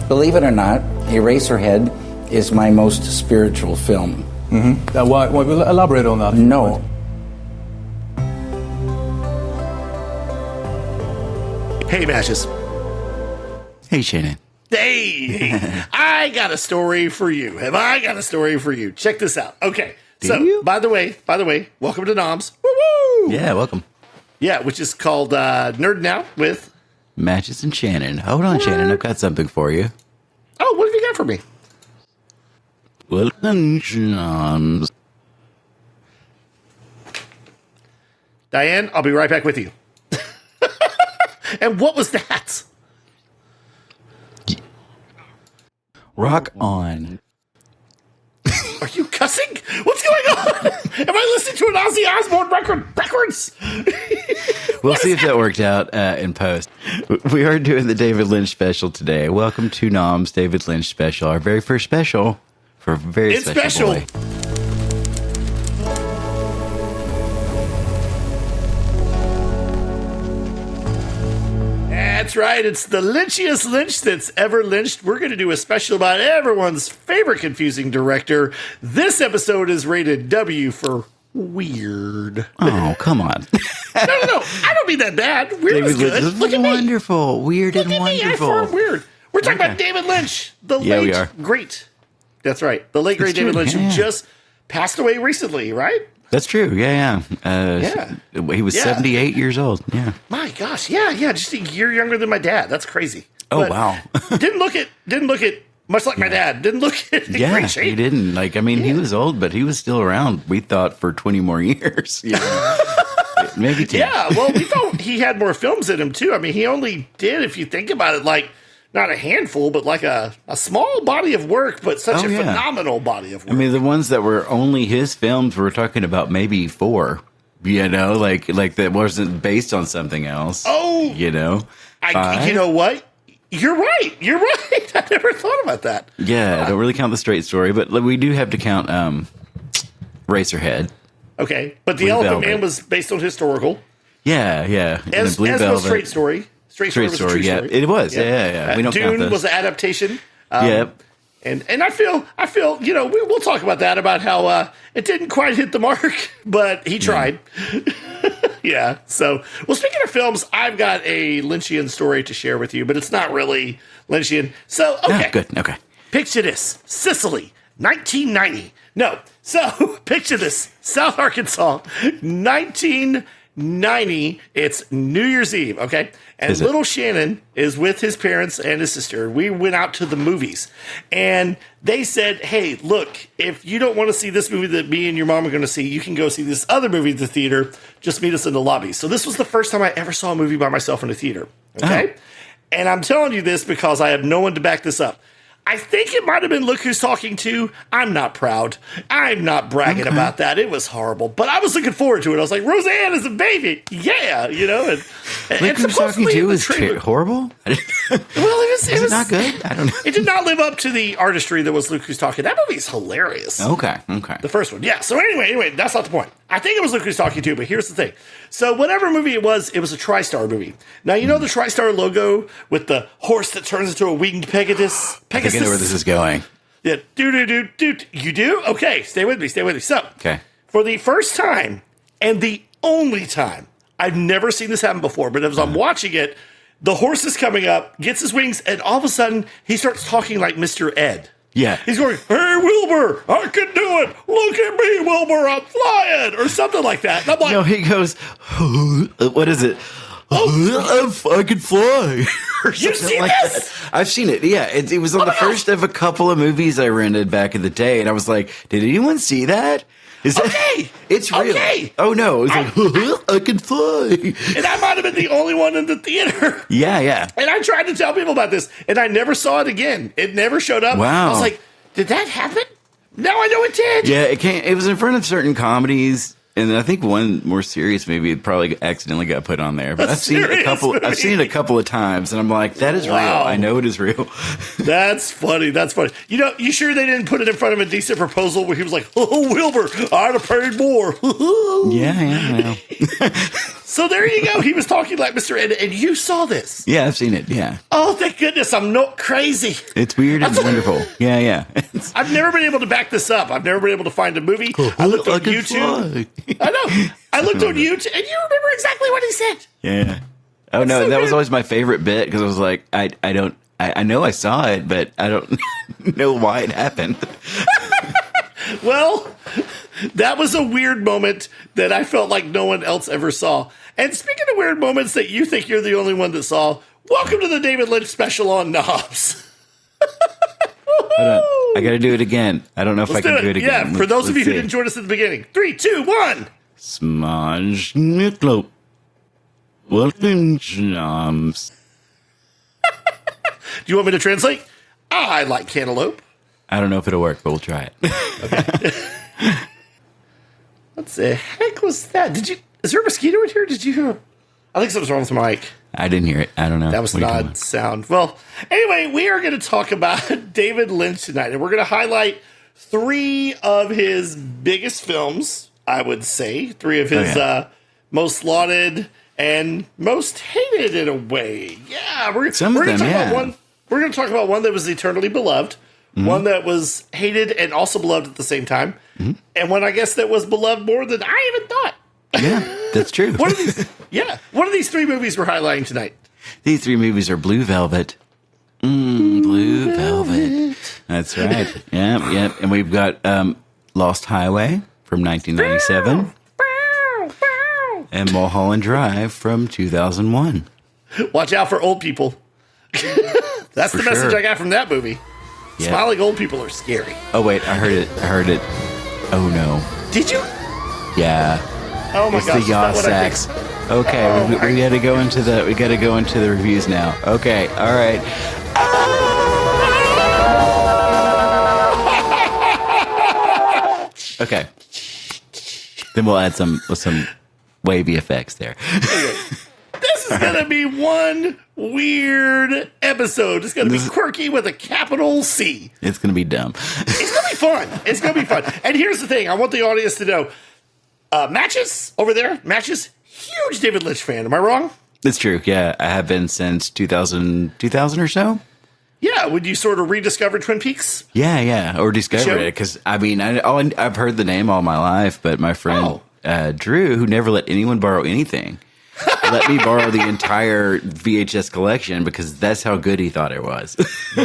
Believe it or not, Eraserhead is my most spiritual film. Why elaborate on that? No. Hey, Matches. Hey, Shannon. Hey, I got a story for you. Have I got a story for you? Check this out. Okay. By the way, welcome to NOMS. Woo-woo! Yeah, welcome. Yeah, which is called Nerd Now with Matches and Shannon. Hold on, Shannon. I've got something for you. Oh, what have you got for me? Welcome to NOMS. Diane, I'll be right back with you. And what was that? Rock on. Are you cussing? What's going on? Am I listening to an Ozzy Osbourne record backwards? We'll see if that worked out in post. We are doing the David Lynch special today. Welcome to NOMS David Lynch special. Our very first special for a very special boy. That's right. It's the lynchiest Lynch that's ever lynched. We're going to do a special about everyone's favorite confusing director. This episode is rated W for weird. Oh, come on. No. I don't mean that bad. Weird David was good. Lynch is Look at me. wonderful. Weird Look and at me. I wonderful. farm weird. We're talking about David Lynch, the late, great. That's right. The late, great David Lynch, who just passed away recently, right? That's true. Yeah. He was 78 years old. Yeah. My gosh. Yeah. Just a year younger than my dad. That's crazy. Oh, But wow. didn't look it much like my dad. Didn't look it in great shape. He didn't. He was old, but he was still around, we thought, for 20 more years. Yeah. Maybe 10. Yeah. Well, we thought he had more films in him, too. I mean, he only did, if you think about it, like, not a handful, but like a small body of work, but such a phenomenal body of work. I mean, the ones that were only his films, we're talking about maybe 4, like that wasn't based on something else. Oh, 5. You know what? You're right. I never thought about that. Yeah, I don't really count the straight story, but we do have to count Racerhead. Okay, but the Elephant Man was based on historical. Yeah. As was Straight Story. Straight Story was a true story. It was. Yeah. We don't count Dune those. was an adaptation. And I feel, we'll talk about that, about how it didn't quite hit the mark, but he tried. Yeah. So, well, speaking of films, I've got a Lynchian story to share with you, but it's not really Lynchian. So, okay. Good. Okay. Picture this. Sicily, 1990. No. So, picture this. South Arkansas, 1990. It's New Year's Eve, okay? And little Shannon is with his parents and his sister. We went out to the movies. And they said, hey, look, if you don't want to see this movie that me and your mom are going to see, you can go see this other movie at the theater. Just meet us in the lobby. So this was the first time I ever saw a movie by myself in a theater, okay? Oh. And I'm telling you this because I have no one to back this up. I think it might have been Look Who's Talking To. I'm not proud. I'm not bragging about that. It was horrible. But I was looking forward to it. I was like, Roseanne is a baby. Yeah, And Look Who's Talking To is horrible? Well, it was not good? I don't know. It did not live up to the artistry that was Look Who's Talking. That movie is hilarious. Okay. The first one. Yeah. So anyway, that's not the point. I think it was Look Who's Talking To, but here's the thing. So whatever movie it was a TriStar movie. Now, you know the TriStar logo with the horse that turns into a winged Pegasus? I think I know where this is going. Yeah. Do. You do? Okay. Stay with me. So, for the first time and the only time, I've never seen this happen before, but as I'm watching it, the horse is coming up, gets his wings, and all of a sudden, he starts talking like Mr. Ed. Yeah. He's going, hey, Wilbur, I can do it. Look at me, Wilbur, I'm flying, or something like that. And I'm like, no, he goes, what is it? I can fly. You've seen this? That. I've seen it. Yeah, it was on the first of a couple of movies I rented back in the day, and I was like, did anyone see that? It's real. Okay. Oh no, it's like I can fly. And I might have been the only one in the theater. Yeah. And I tried to tell people about this, and I never saw it again. It never showed up. Wow. I was like, did that happen? Now I know it did. Yeah, it was in front of certain comedies. And I think one more serious movie probably accidentally got put on there. But I've seen it a couple of times, and I'm like, that is real. I know it is real. That's funny. You sure they didn't put it in front of A Decent Proposal where he was like, oh, Wilbur, I'd have paid more. Yeah. So there you go. He was talking like Mr. Ed, and you saw this. Yeah, I've seen it. Yeah. Oh, thank goodness. I'm not crazy. It's weird and wonderful. Yeah. I've never been able to back this up. I've never been able to find a movie. I looked on YouTube. I know. I looked on YouTube, and you remember exactly what he said. Yeah. Oh, no, so that good. was always my favorite bit because I was like, I know I saw it, but I don't know why it happened. Well, that was a weird moment that I felt like no one else ever saw. And speaking of weird moments that you think you're the only one that saw, welcome to the David Lynch special on Knobs. Hold on. I got to do it again. I don't know if I can do it again. Yeah, for those of you Let's who see. didn't join us at the beginning. 3, 2, 1. Smudge Nicklo. Welcome to Knobs. Do you want me to translate? I like cantaloupe. I don't know if it'll work, but we'll try it. What the heck was that? Is there a mosquito in here? Did you hear? I think something's wrong with the mic. I didn't hear it. I don't know. That was an odd sound. Well, anyway, we are going to talk about David Lynch tonight, and we're going to highlight 3 of his biggest films, I would say. 3 of his most lauded and most hated in a way. Yeah, we're going to talk about one that was eternally beloved, one that was hated and also beloved at the same time, and one I guess that was beloved more than I even thought. Yeah, that's true. What are these 3 movies we're highlighting tonight? These 3 movies are Blue Velvet. Blue Velvet. That's right. Yep. And we've got Lost Highway from 1997 and Mulholland Drive from 2001. Watch out for old people. That's the message I got from that movie. Yep. Smiling old people are scary. Oh, wait. I heard it. Oh, no. Did you? Yeah. Oh, my It's gosh. the is that yaw what I think? sacks. Okay, we got to go into the reviews now. Okay, all right. Okay. Then we'll add some wavy effects there. This is going to be one weird episode. It's going to be quirky with a capital C. It's going to be dumb. It's going to be fun. It's going to be fun. And here's the thing. I want the audience to know. Matches over there. Matches. Huge David Lynch fan. Am I wrong? It's true. Yeah, I have been since 2000 or so. Yeah. Would you sort of rediscover Twin Peaks? Yeah. Or discover it. Because, I mean, I've heard the name all my life, but my friend Drew, who never let anyone borrow anything, let me borrow the entire VHS collection because that's how good he thought it was.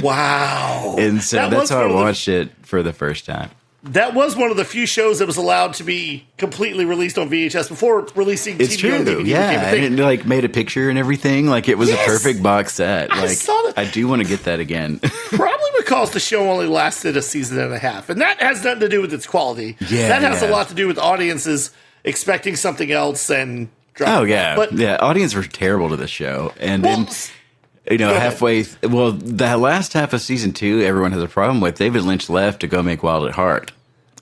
Wow. And so that's how I watched it for the first time. That was one of the few shows that was allowed to be completely released on VHS before releasing It's TV true. on DVD. Yeah, became a and thing. it like made a picture and everything. Like it was a perfect box set. I Like saw that. I do want to get that again. Probably because the show only lasted a season and a half. And that has nothing to do with its quality. Yeah, that has a yeah. lot to do with audiences expecting something else and dropping. Oh yeah, But audience were terrible to the show, and Well, then go ahead. halfway. The last half of season 2, everyone has a problem with. David Lynch left to go make Wild at Heart,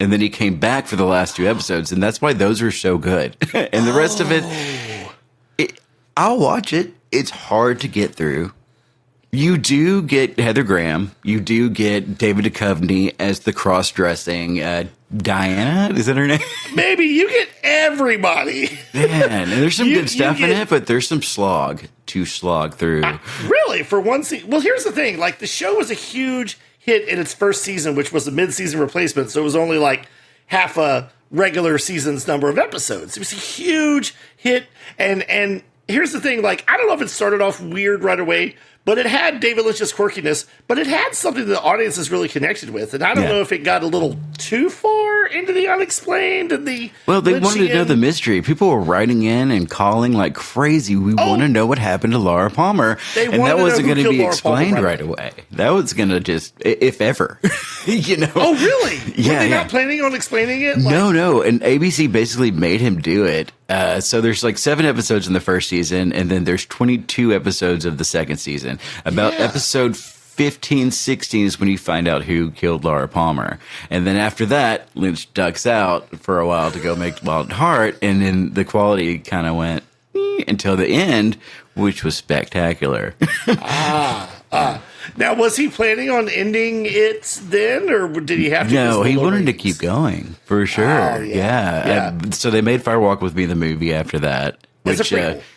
and then he came back for the last 2 episodes, and that's why those are so good. And the rest of it, I'll watch it. It's hard to get through. You do get Heather Graham. You do get David Duchovny as the cross-dressing Diana. Is that her name? maybe you get everybody. Man, and there's some You- good stuff you in get- it, but there's some slog to slog through. Really, for one season. Well, here's the thing. Like, the show was a huge hit in its first season, which was a mid-season replacement. So it was only like half a regular season's number of episodes. It was a huge hit. And here's the thing. Like, I don't know if it started off weird right away, but it had David Lynch's quirkiness, but it had something that the audience is really connected with. And I don't know if it got a little too far into the unexplained and the Well, they wanted to know Lynchian- the mystery. People were writing in and calling like crazy. We want to know what happened to Laura Palmer. They And wanted that to wasn't know going who to be killed Laura Palmer explained right right away. That was going to just, if ever, you know. Oh, really? Yeah, Were they yeah. not planning on explaining it? Like, No. And ABC basically made him do it. So there's like 7 episodes in the first season, and then there's 22 episodes of the second season. About episode 15, 16 is when you find out who killed Laura Palmer. And then after that, Lynch ducks out for a while to go make Wild at Heart, and then the quality kind of went until the end, which was spectacular. Now, was he planning on ending it then, or did he have to? No, just he lower wanted to ratings? keep going for sure. Oh, yeah. So they made Fire Walk with Me the movie after that, Which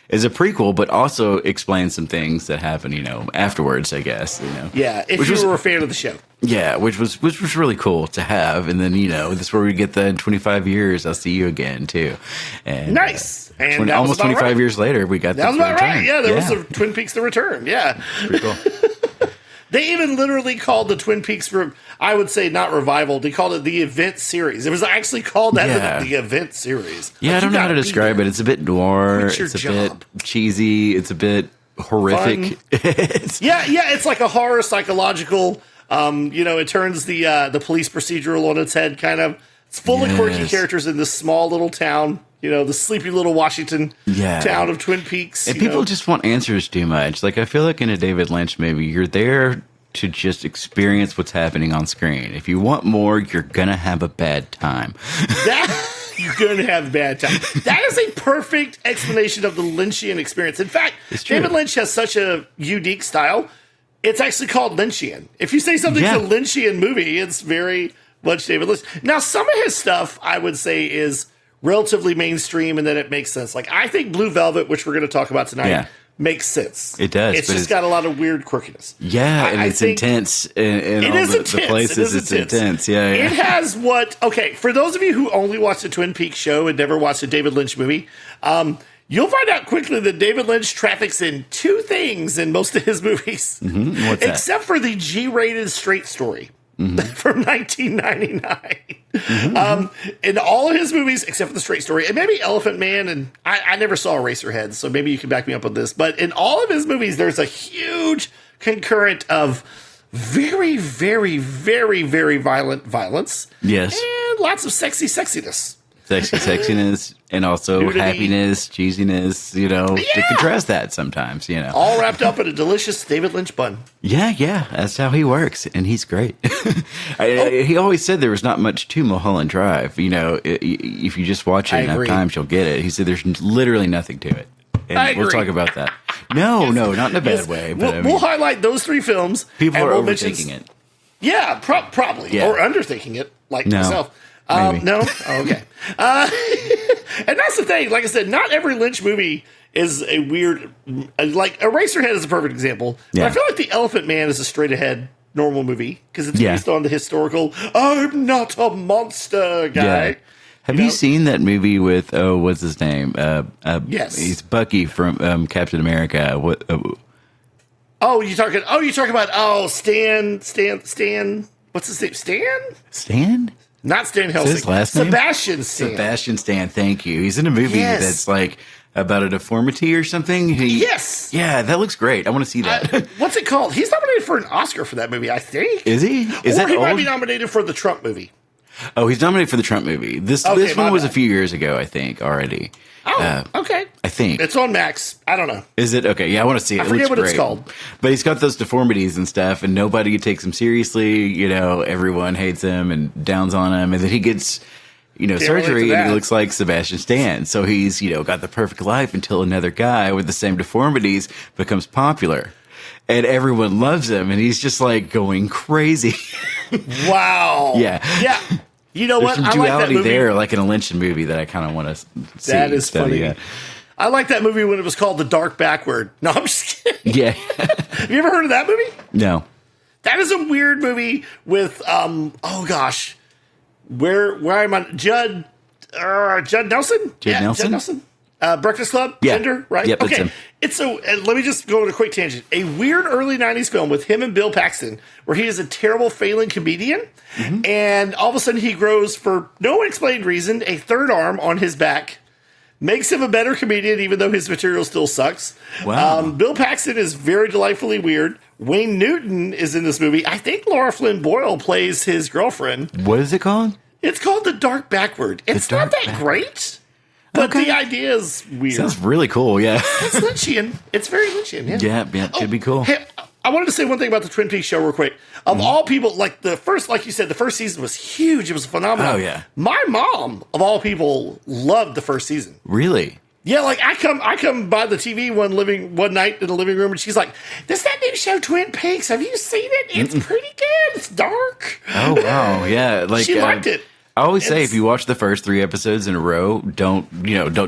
is a prequel, but also explains some things that happen, afterwards, I guess. Yeah, if you were a fan of the show. Yeah, which was really cool to have. And then, this is where we get the 25 years, I'll see you again, too. And, nice. And almost 25 years later, we got that was about return. right. Yeah, there was a Twin Peaks: The Return. Yeah. Pretty cool. They even literally called the Twin Peaks, I would say not revival, they called it the event series. It was actually called that the event series. Yeah, I don't know how to describe it. It's a bit noir. It's a bit cheesy. It's a bit horrific. It's like a horror psychological. It turns the police procedural on its head, kind of. It's full of quirky characters in this small little town. The sleepy little Washington town of Twin Peaks. And people just want answers too much. Like, I feel like in a David Lynch movie, you're there to just experience what's happening on screen. If you want more, you're going to have a bad time. You're going to have a bad time. That is a perfect explanation of the Lynchian experience. In fact, David Lynch has such a unique style. It's actually called Lynchian. If you say something's a Lynchian movie, it's very much David Lynch. Now, some of his stuff, I would say, is relatively mainstream, and then it makes sense. Like, I think Blue Velvet, which we're going to talk about tonight, makes sense. It does. It's just got a lot of weird quirkiness. Yeah, and it's intense in all the places. It's intense. Yeah. It has for those of you who only watched the Twin Peaks show and never watched a David Lynch movie, you'll find out quickly that David Lynch traffics in two things in most of his movies. Mm-hmm. What's that? Except for the G-rated straight story. From 1999. In all of his movies, except for the straight story, and maybe Elephant Man, and I never saw Eraserhead, so maybe you can back me up on this, but in all of his movies, there's a huge concurrent of very, very, very, very violent violence. Yes. And lots of sexiness. Sexiness, and also nudity. Happiness, cheesiness, to contrast that sometimes, All wrapped up in a delicious David Lynch bun. Yeah, that's how he works, and he's great. He always said there was not much to Mulholland Drive. If you just watch it enough times, you'll get it. He said there's literally nothing to it. And we'll talk about that. No, not in a bad way. But we'll highlight those three films. People are overthinking it. Yeah, probably. Yeah. Or underthinking it, like myself. No? Oh, okay. And that's the thing. Like I said, not every Lynch movie is a weird... Like, Eraserhead is a perfect example. But I feel like The Elephant Man is a straight-ahead normal movie because it's based on the historical, I'm not a monster guy. Yeah. Have you seen that movie with, what's his name? Yes. He's Bucky from Captain America. What? You're talking about, Stan... What's his name? Stan? Not Stan Helsing. His last name? Sebastian Stan. Sebastian Stan, thank you. He's in a movie that's like about a deformity or something. Yes. Yeah, that looks great. I want to see that. What's it called? He's nominated for an Oscar for that movie, I think. Is he? Might be nominated for the Trump movie. Oh, he's nominated for the Trump movie. This one was a few years ago, I think, already. Oh, okay. I think. It's on Max. I don't know. Is it? Okay, yeah, I want to see it. I forget what it's called. But he's got those deformities and stuff, and nobody takes him seriously. Everyone hates him and downs on him. And then he gets, surgery, and he looks like Sebastian Stan. So he's, got the perfect life until another guy with the same deformities becomes popular. And everyone loves him, and he's just, like, going crazy. Wow. Yeah. Yeah. You know what? There's some duality there, like in a Lynch movie, that I kind of want to see. That is funny. Yeah. I like that movie when it was called The Dark Backward. No, I'm just kidding. Yeah. Have you ever heard of that movie? No. That is a weird movie with, where am I? Judd Nelson? Judd Nelson? Judd Nelson. Breakfast Club? Yeah. Gender, right? Yep, okay. Let me just go on a quick tangent. A weird early 90s film with him and Bill Paxton, where he is a terrible failing comedian, and all of a sudden he grows, for no unexplained reason, a third arm on his back, makes him a better comedian, even though his material still sucks. Wow. Bill Paxton is very delightfully weird. Wayne Newton is in this movie. I think Laura Flynn Boyle plays his girlfriend. What is it called? It's called The Dark Backward. It's not that great. But the idea is weird. Sounds really cool, yeah. It's Lynchian. It's very Lynchian, yeah. Yeah, could be cool. Hey, I wanted to say one thing about the Twin Peaks show real quick. Of all people, like you said, the first season was huge. It was phenomenal. Oh, yeah. My mom, of all people, loved the first season. Really? Yeah, like I come by the TV one night in the living room, and she's like, "There's that new show, Twin Peaks. Have you seen it? It's pretty good. It's dark." Oh wow, yeah. Like she liked it. I always say if you watch the first 3 episodes in a row, don't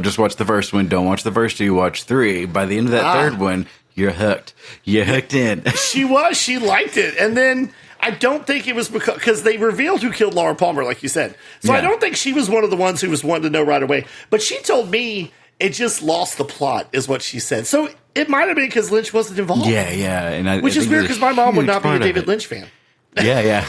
just watch the first one. Don't watch the first 2. Watch 3. By the end of that third one, you're hooked. You're hooked in. She liked it. And then I don't think it was because they revealed who killed Laura Palmer, like you said. So I don't think she was one of the ones who was wanting to know right away. But she told me it just lost the plot, is what she said. So it might have been because Lynch wasn't involved. Yeah. Which is weird because my mom would not be a David Lynch fan. Yeah.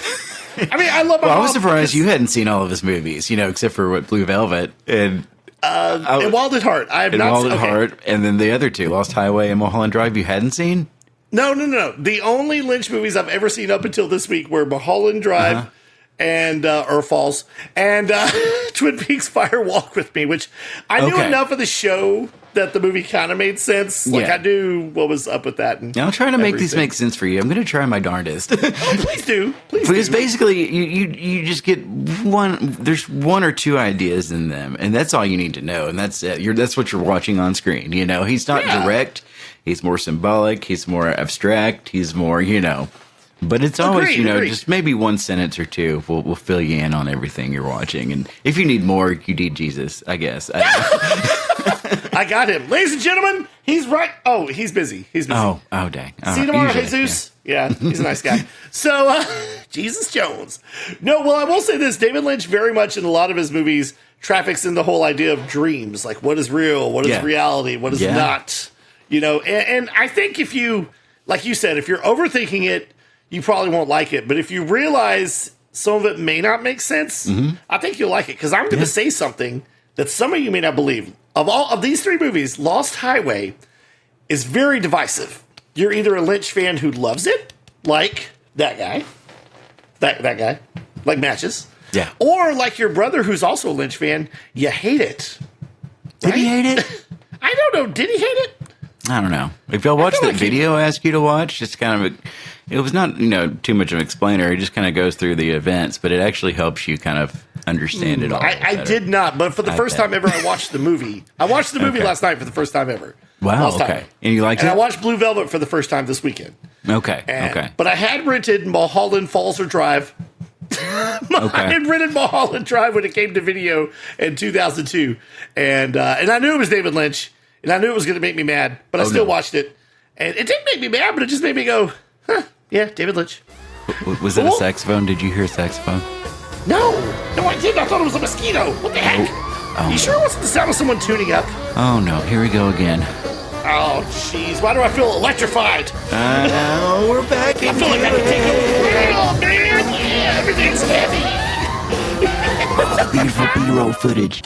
I mean, I love my mom. I was surprised you hadn't seen all of his movies, except for Blue Velvet and Wild at Heart. I have not Wild at Heart, and then the other 2, Lost Highway and Mulholland Drive, you hadn't seen? No. The only Lynch movies I've ever seen up until this week were Mulholland Drive and or Falls and Twin Peaks Fire Walk with Me, which I knew enough of the show that the movie kind of made sense. Like I knew what was up with that. And I'm trying to make these make sense for you. I'm going to try my darndest. Please do. Because basically you just get there's 1 or 2 ideas in them, and that's all you need to know, and that's it. That's what you're watching on screen. He's not direct. He's more symbolic. He's more abstract. He's more, But it's always, agreed. Just maybe 1 sentence or 2 will fill you in on everything you're watching. And if you need more, you need Jesus, I guess. I got him. Ladies and gentlemen, he's right. Oh, he's busy. Oh, dang. See you tomorrow, Jesus. Yeah, he's a nice guy. So, Jesus Jones. No, well, I will say this. David Lynch very much in a lot of his movies traffics in the whole idea of dreams. Like, what is real? What is reality? What is not? And I think if you, like you said, if you're overthinking it, you probably won't like it. But if you realize some of it may not make sense, I think you'll like it. Because I'm going to say something that some of you may not believe. Of all of these 3 movies, Lost Highway is very divisive. You're either a Lynch fan who loves it, like that guy, that guy, like Matches, or like your brother who's also a Lynch fan, you hate it. Did he hate it? I don't know. Did he hate it? I don't know. If y'all watch the video I asked you to watch, it's kind of it was not, too much of an explainer. It just kind of goes through the events, but it actually helps you kind of understand it all. I did not, but for the first time ever, I watched the movie. I watched the movie last night for the first time ever. Wow, okay. And you liked it? And I watched Blue Velvet for the first time this weekend. Okay. But I had rented Mulholland Falls or Drive. I had rented Mulholland Drive when it came to video in 2002. And I knew it was David Lynch, and I knew it was going to make me mad, but I still watched it. And it didn't make me mad, but it just made me go, yeah, David Lynch. Was it a saxophone? Did you hear a saxophone? No, I didn't. I thought it was a mosquito. What the heck? You sure it wasn't the sound of someone tuning up? Oh, no. Here we go again. Oh, jeez. Why do I feel electrified? We're back. I feel like I can take over. Oh, man. Yeah, everything's heavy. Beautiful B-roll footage.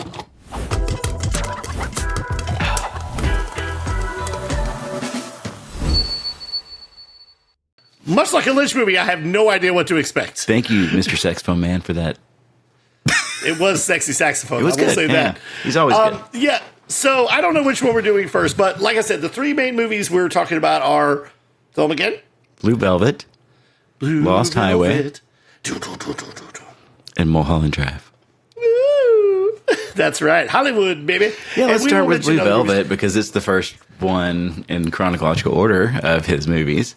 Much like a Lynch movie, I have no idea what to expect. Thank you, Mr. Saxophone Man, for that. It was sexy saxophone. It was I will say that. He's always good. Yeah. So I don't know which one we're doing first, but like I said, the 3 main movies we're talking about are, film again? Blue Velvet, Lost Highway, and Mulholland Drive. Woo. That's right. Hollywood, baby. Yeah, let's start with Blue Velvet because it's the first one in chronological order of his movies.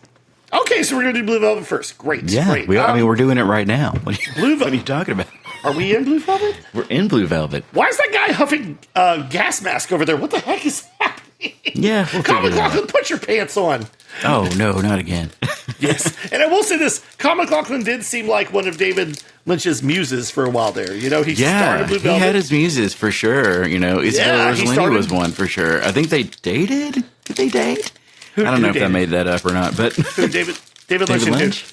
Okay, so we're going to do Blue Velvet first. Great. Yeah, great. We're doing it right now. What are you talking about? Are we in Blue Velvet? We're in Blue Velvet. Why is that guy huffing gas mask over there? What the heck is happening? Yeah, we'll figure it out. Put your pants on. Oh, no, not again. Yes. And I will say this. Kyle MacLachlan did seem like one of David Lynch's muses for a while there. He started Blue Velvet. He had his muses for sure. Isabella Rossellini was one for sure. I think they dated. Did they date? I don't know if I made that up or not. But who, David Lynch?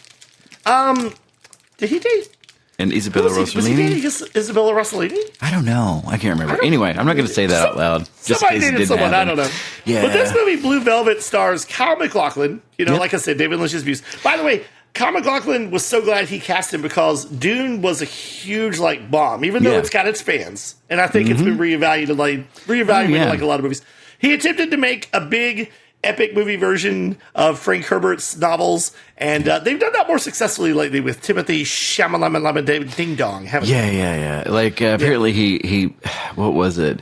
Did he date? And Isabella Rossellini? Was he dating Isabella Rossellini? I don't know. I can't remember. Anyway, I'm not going to say that out loud. Somebody dated someone. I don't know. Yeah. But this movie, Blue Velvet, stars Kyle MacLachlan. Like I said, David Lynch's muse. By the way, Kyle MacLachlan was so glad he cast him because Dune was a huge bomb, even though it's got its fans. And I think it's been reevaluated like a lot of movies. He attempted to make a big epic movie version of Frank Herbert's novels, and they've done that more successfully lately with Timothy Chalamet Ding Dong, haven't they? Yeah. Apparently he what was it?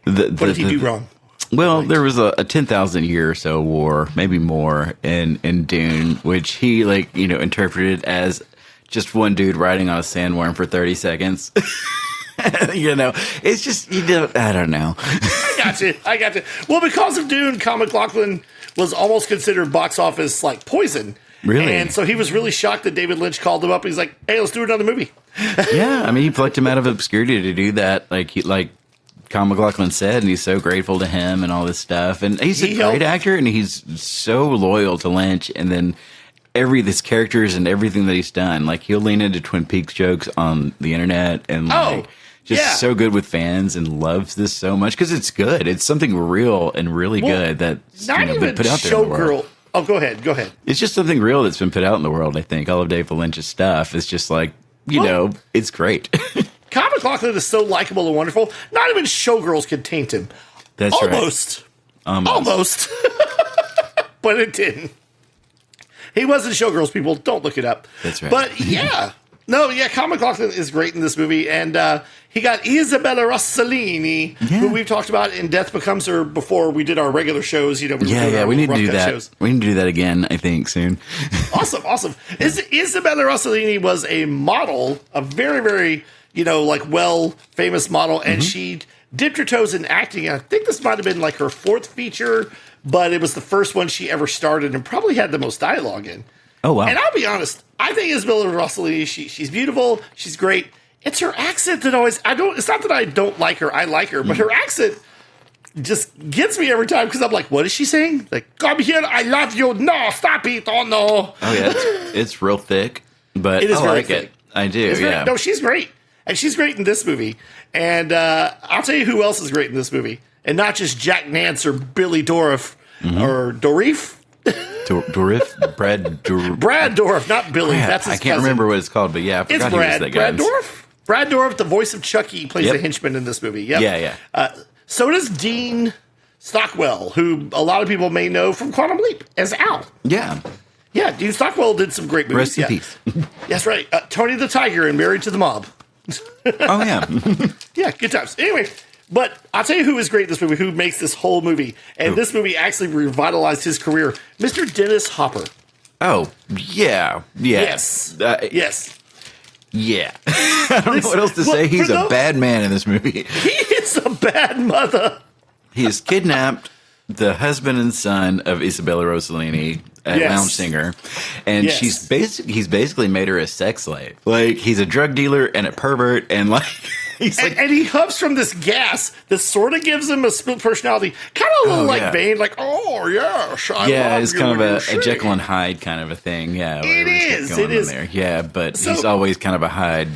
What did he do wrong? Well, there was a 10,000 year or so war, maybe more, in Dune, which he interpreted as just one dude riding on a sandworm for 30 seconds. It's just, I don't know. I got you. Well, because of Dune, Kyle MacLachlan was almost considered box office like poison. Really? And so he was really shocked that David Lynch called him up. He's like, hey, let's do another movie. Yeah, I mean, he plucked him out of obscurity to do that. Like Kyle MacLachlan said, and he's so grateful to him and all this stuff. And he's a great actor, and he's so loyal to Lynch. And then his characters and everything that he's done, like he'll lean into Twin Peaks jokes on the internet and so good with fans and loves this so much because it's good. It's something real and really good that's been put out there in the world. Oh, go ahead. It's just something real that's been put out in the world, I think. All of David Lynch's stuff is just like, it's great. Kyle MacLachlan is so likable and wonderful. Not even Showgirls could taint him. That's Almost. But it didn't. He wasn't Showgirls, people. Don't look it up. That's right. But Kyle MacLachlan is great in this movie. And he got Isabella Rossellini, who we've talked about in Death Becomes Her before we did our regular shows. We need to do that. Shows. We need to do that again, I think, soon. Awesome. Isabella Rossellini was a model, a very, very, famous model, and she dipped her toes in acting. I think this might have been like her fourth feature, but it was the first one she ever started and probably had the most dialogue in. Oh, wow. And I'll be honest, I think Isabella Rossellini, she's beautiful, she's great. It's her accent that it's not that I don't like her, I like her, but her accent just gets me every time because I'm like, what is she saying? Like, come here, I love you, no, stop it, oh no. Oh yeah, it's real thick, but it is I very like thick. it. I do, yeah. No, she's great. And she's great in this movie. And I'll tell you who else is great in this movie. And not just Jack Nance or Billy Dorff or Dorif. Brad Dorff, not Billy. That's his I can't remember what it's called, but I forgot he was that guy. Brad Dorff? Brad Dorff, the voice of Chucky, plays the henchman in this movie. Yep. Yeah. So does Dean Stockwell, who a lot of people may know from Quantum Leap as Al. Yeah. Yeah, Dean Stockwell did some great movies. Rest in peace. That's right. Tony the Tiger and Married to the Mob. Oh, yeah. Yeah, good times. Anyway, but I'll tell you who is great in this movie, who makes this whole movie. And this movie actually revitalized his career. Mr. Dennis Hopper. Oh, yeah. Yes. Yes. Yeah. I don't know what else to say. He's a bad man in this movie. He is a bad mother. He has kidnapped the husband and son of Isabella Rossellini, a lounge singer, and he's basically made her a sex slave. Like, he's a drug dealer and a pervert, and and he huffs from this gas that sort of gives him a split personality, kind of a little Bane, like, oh yes, it's kind of a Jekyll and Hyde kind of a thing. Yeah, it is. There. Yeah, but he's always kind of a Hyde.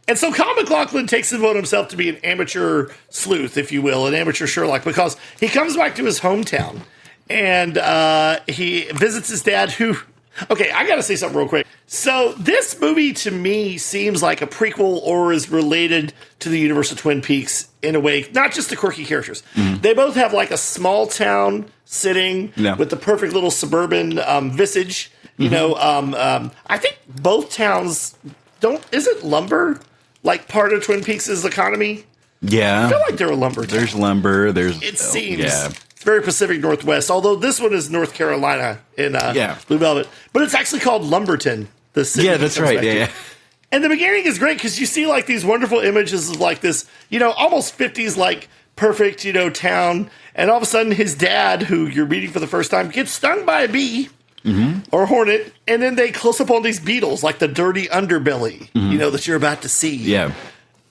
And so Kyle MacLachlan takes it upon himself to be an amateur sleuth, if you will, an amateur Sherlock, because he comes back to his hometown and he visits his dad who... Okay, I got to say something real quick. So this movie to me seems like a prequel or is related to the universe of Twin Peaks in a way, not just the quirky characters. Mm-hmm. They both have like a small town setting with the perfect little suburban visage. You know, I think both towns isn't lumber like part of Twin Peaks' economy? Yeah. I feel like they're a lumber town. There's lumber. It seems. Yeah. It's very Pacific Northwest, although this one is North Carolina in Blue Velvet. But it's actually called Lumberton, the city. Yeah, that's right. Yeah. And the beginning is great because you see like these wonderful images of like this, almost 50s like perfect, town. And all of a sudden his dad, who you're meeting for the first time, gets stung by a bee. Mm-hmm. Or hornet, and then they close up on these beetles, like the dirty underbelly, that you're about to see. Yeah.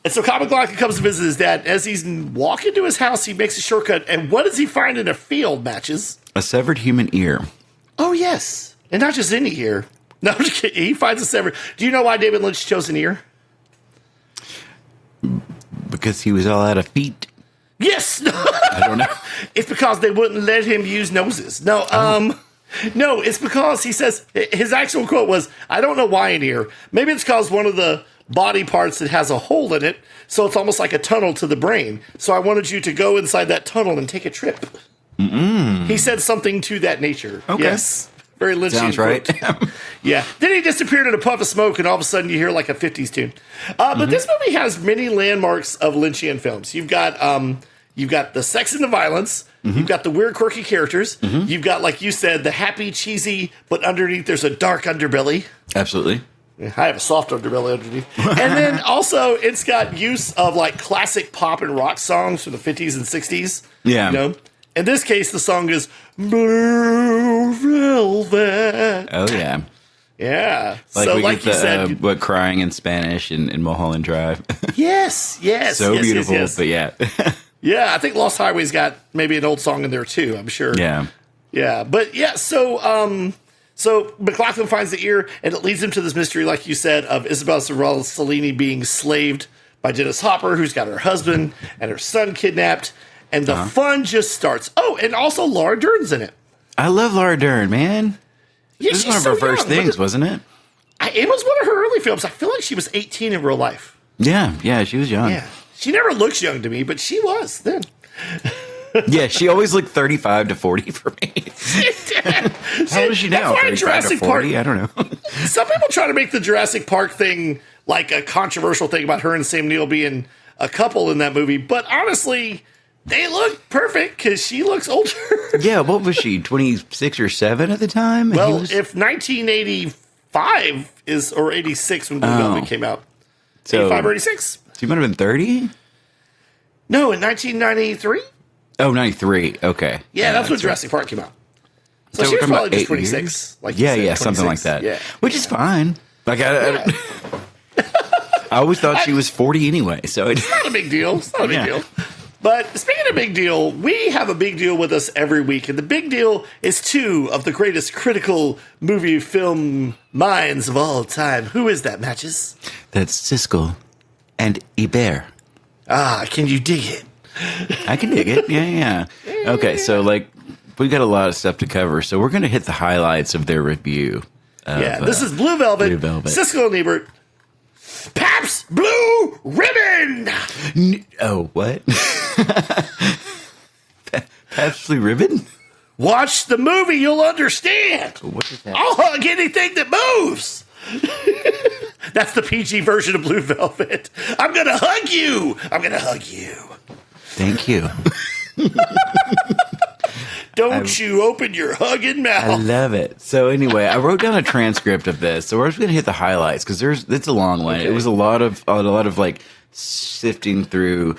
And so Kyle MacLachlan comes to visit his dad. As he's walking to his house, he makes a shortcut, and what does he find in a field, Matches? A severed human ear. Oh, yes. And not just any ear. No, I'm just kidding. He finds a severed... Do you know why David Lynch chose an ear? Because he was all out of feet. Yes! I don't know. It's because they wouldn't let him use noses. No, it's because he says, his actual quote was, I don't know why an ear. Maybe it's because one of the body parts that has a hole in it, so it's almost like a tunnel to the brain. So I wanted you to go inside that tunnel and take a trip. Mm-mm. He said something to that nature. Okay. Yes. Very Lynchian. Sounds right. Yeah. Then he disappeared in a puff of smoke, and all of a sudden you hear like a 50s tune. But this movie has many landmarks of Lynchian films. You've got the sex and the violence. Mm-hmm. You've got the weird, quirky characters. Mm-hmm. You've got, like you said, the happy, cheesy, but underneath there's a dark underbelly. Absolutely. I have a soft underbelly underneath. And then also, it's got use of like classic pop and rock songs from the 50s and 60s. Yeah. You know? In this case, the song is Blue Velvet. Oh, yeah. Yeah. Like so, we like get you the, said. what, crying in Spanish in Mulholland Drive. Yes. So beautiful, but yeah. Yeah, I think Lost Highway's got maybe an old song in there too, I'm sure. Yeah. Yeah, but yeah, so McLaughlin finds the ear, and it leads him to this mystery, like you said, of Isabella Rossellini being slaved by Dennis Hopper, who's got her husband and her son kidnapped, and the fun just starts. Oh, and also Laura Dern's in it. I love Laura Dern, man. Yeah, This was one of her first things, wasn't it? It was one of her early films. I feel like she was 18 in real life. Yeah, she was young. Yeah, she never looks young to me, but she was then. Yeah, she always looked 35 to 40 for me. How old is she now? 35 to 40? I don't know. Some people try to make the Jurassic Park thing like a controversial thing about her and Sam Neill being a couple in that movie, but honestly, they look perfect because she looks older. Yeah, what was she, 26 or 7 at the time? Well, if 1985 is, or 86 when Blue Velvet came out, so 85 or 86? She might have been 30? No, in 1993? Oh, 93. Okay. Yeah, that's when Jurassic Park came out. So she was probably just 26. Like you said, something like that. Yeah. Which is fine. Like I always thought she was 40 anyway. So it's not a big deal. It's not a big deal. But speaking of big deal, we have a big deal with us every week. And the big deal is two of the greatest critical movie film minds of all time. Who is that, Matches? That's Siskel and Ebert. Ah, can you dig it? I can dig it. Yeah. Okay, so we got a lot of stuff to cover. So we're going to hit the highlights of their review. This is Blue Velvet. Siskel and Ebert. Pabst Blue Ribbon. Oh, what? Pabst Blue Ribbon? Watch the movie, you'll understand. What is that? I'll hug anything that moves. That's the PG version of Blue Velvet. I'm going to hug you. I'm going to hug you. Thank you. Don't you open your hugging mouth. I love it. So anyway, I wrote down a transcript of this. So we're just going to hit the highlights because it's a long one. Okay. It was a lot of like sifting through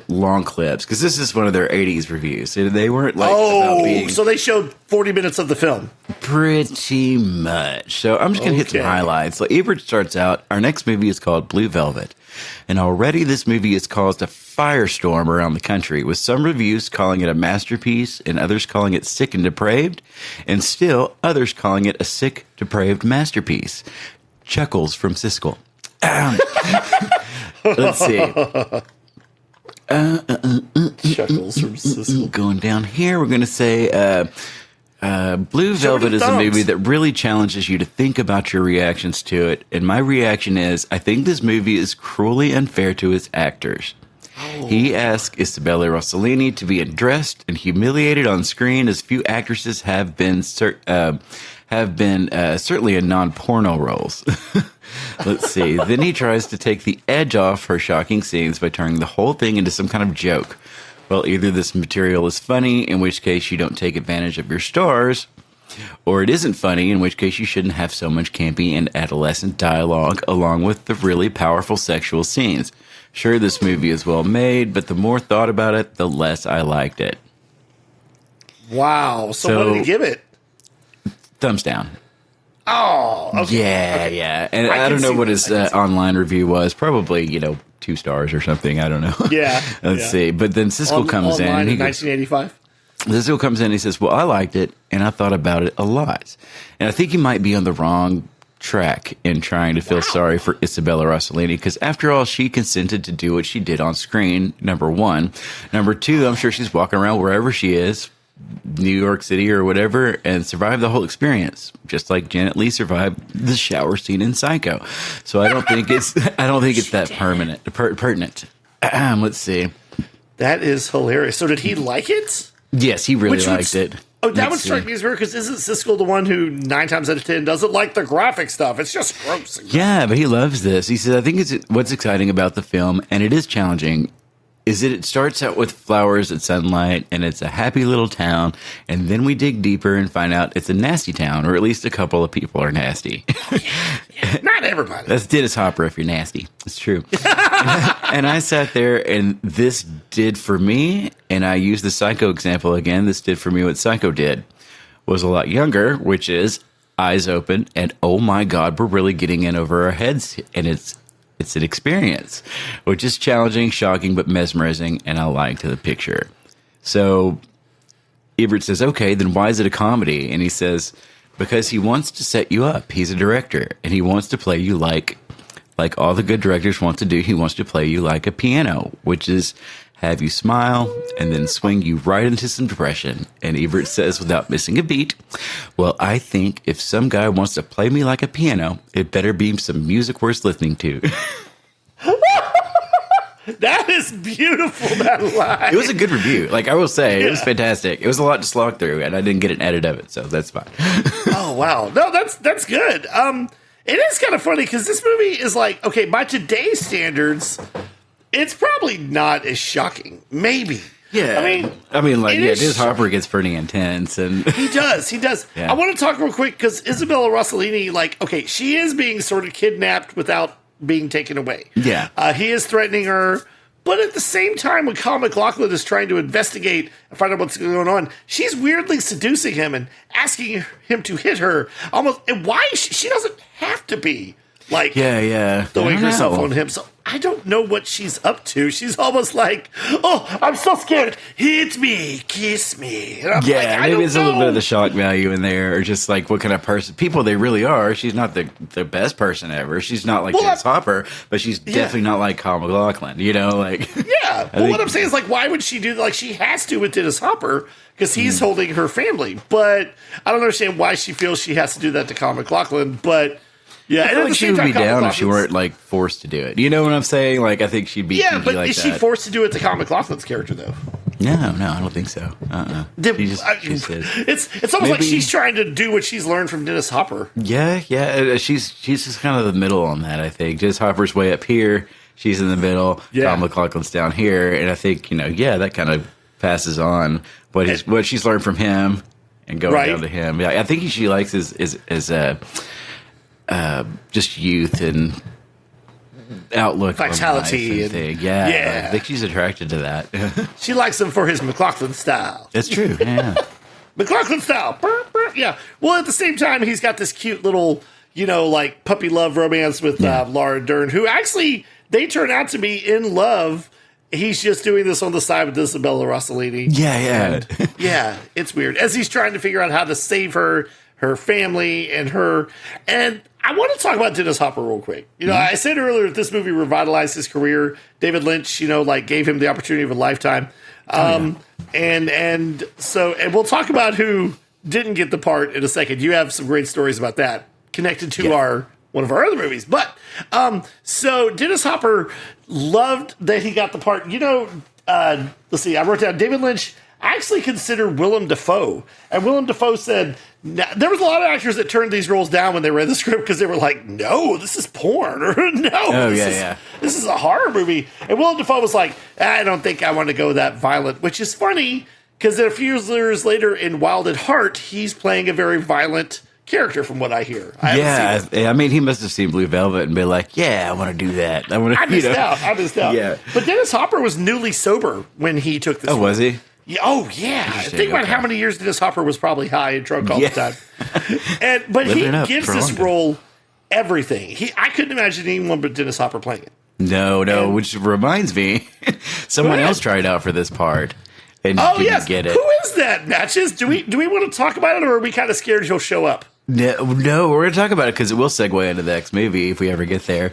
long clips because this is one of their 80s reviews. So they weren't like about being, so they showed 40 minutes of the film. Pretty much. So I'm just going to hit some highlights. So Ebert starts out, our next movie is called Blue Velvet. And already this movie has caused a firestorm around the country, with some reviews calling it a masterpiece and others calling it sick and depraved, and still others calling it a sick, depraved masterpiece. Chuckles from Siskel. Let's see. Chuckles from Siskel. Going down here, we're going to say Blue Velvet is a movie that really challenges you to think about your reactions to it. And my reaction is, I think this movie is cruelly unfair to its actors. He asked Isabella Rossellini to be undressed and humiliated on screen, as few actresses have been certainly in non-porno roles. Let's see. Then he tries to take the edge off her shocking scenes by turning the whole thing into some kind of joke. Well, either this material is funny, in which case you don't take advantage of your stars, or it isn't funny, in which case you shouldn't have so much campy and adolescent dialogue along with the really powerful sexual scenes. Sure, this movie is well made, but the more thought about it, the less I liked it. Wow. So what did you give it? Thumbs down. Oh, okay. Yeah. And I don't know what his online review was. Probably, 2 stars or something. I don't know. Yeah. Let's see. But then Siskel comes in. In 1985? Siskel comes in and he says, well, I liked it, and I thought about it a lot. And I think he might be on the wrong track in trying to feel sorry for Isabella Rossellini, because after all, she consented to do what she did on screen, number one. Number two, I'm sure she's walking around wherever she is, New York City or whatever, and survived the whole experience, just like Janet Leigh survived the shower scene in Psycho. So I don't think it's that pertinent. Let's see. That is hilarious. So did he like it? Yes, he really liked it. Oh, that would strike me as weird, because isn't Siskel the one who 9 times out of 10 doesn't like the graphic stuff? It's just gross. Yeah, but he loves this. He says, I think what's exciting about the film, and it is challenging, is that it starts out with flowers and sunlight, and it's a happy little town, and then we dig deeper and find out it's a nasty town, or at least a couple of people are nasty. Yeah. Not everybody. That's Dennis Hopper if you're nasty. It's true. And I sat there, and this did for me, and I use the Psycho example again. This did for me what Psycho did. Was a lot younger, which is eyes open, and oh my God, we're really getting in over our heads, and it's an experience, which is challenging, shocking, but mesmerizing, and I like to the picture. So Ebert says, okay, then why is it a comedy? And he says, because he wants to set you up. He's a director, and he wants to play you like all the good directors want to do. He wants to play you like a piano, which is have you smile and then swing you right into some depression. And Ebert says, without missing a beat, well, I think if some guy wants to play me like a piano, it better be some music worth listening to. That is beautiful, that line. It was a good review. Like, I will say, it was fantastic. It was a lot to slog through, and I didn't get an edit of it, so that's fine. Oh, wow. No, that's good. It is kind of funny, because this movie is like, okay, by today's standards, it's probably not as shocking. Maybe. Yeah. I mean, Dennis Hopper gets pretty intense, and He does. Yeah. I want to talk real quick, because Isabella Rossellini, like, okay, she is being sort of kidnapped without being taken away. Yeah. He is threatening her, but at the same time, when Kyle MacLachlan is trying to investigate and find out what's going on, she's weirdly seducing him and asking him to hit her. Almost, and why she doesn't have to be like throwing herself on him. So I don't know what she's up to. She's almost like, oh, I'm so scared. Hit me, kiss me. And I'm like, maybe it's a little bit of the shock value in there, or just like what kind of people they really are. She's not the best person ever. She's not like Dennis Hopper, but she's definitely not like Kyle MacLachlan. You know, like what I'm saying is, like, why would she do? Like, she has to with Dennis Hopper because he's holding her family. But I don't understand why she feels she has to do that to Kyle MacLachlan. But yeah, I feel like she would be down if she weren't like forced to do it. You know what I'm saying? Like, I think she'd be but like is she forced to do it to Kyle MacLachlan's character though? No, I don't think so. It's almost like she's trying to do what she's learned from Dennis Hopper. Yeah. She's just kind of the middle on that. I think Dennis Hopper's way up here. She's in the middle. Kyle MacLachlan's down here, and I think that kind of passes on what she's learned from him and going down to him. Yeah, I think she likes is just youth and outlook, vitality, and thing. Yeah, I think she's attracted to that. She likes him for his MacLachlan style. That's true. Yeah, MacLachlan style. Yeah. Well, at the same time, he's got this cute little, like puppy love romance with Laura Dern, who actually they turn out to be in love. He's just doing this on the side with Isabella Rossellini. Yeah, it's weird. As he's trying to figure out how to save her family, and her. And I want to talk about Dennis Hopper real quick. I said earlier that this movie revitalized his career. David Lynch, gave him the opportunity of a lifetime. And we'll talk about who didn't get the part in a second. You have some great stories about that connected to one of our other movies. But so Dennis Hopper loved that he got the part. Let's see. I wrote down David Lynch actually considered Willem Dafoe. And Willem Dafoe said, there was a lot of actors that turned these roles down when they read the script because they were like, no, this is porn. Or this is a horror movie. And Willem Dafoe was like, I don't think I want to go that violent, which is funny because a few years later in Wild at Heart, he's playing a very violent character from what I hear. I mean, he must have seen Blue Velvet and be like, I want to do that. I missed out. Yeah. But Dennis Hopper was newly sober when he took this role. Was he? Yeah. Think about how many years Dennis Hopper was probably high and drunk all the time. But he gives this role everything. I couldn't imagine anyone but Dennis Hopper playing it. No, which reminds me, someone else tried out for this part and didn't get it. Who is that, Matches? Do we want to talk about it, or are we kind of scared he'll show up? No, we're going to talk about it because it will segue into the next movie if we ever get there.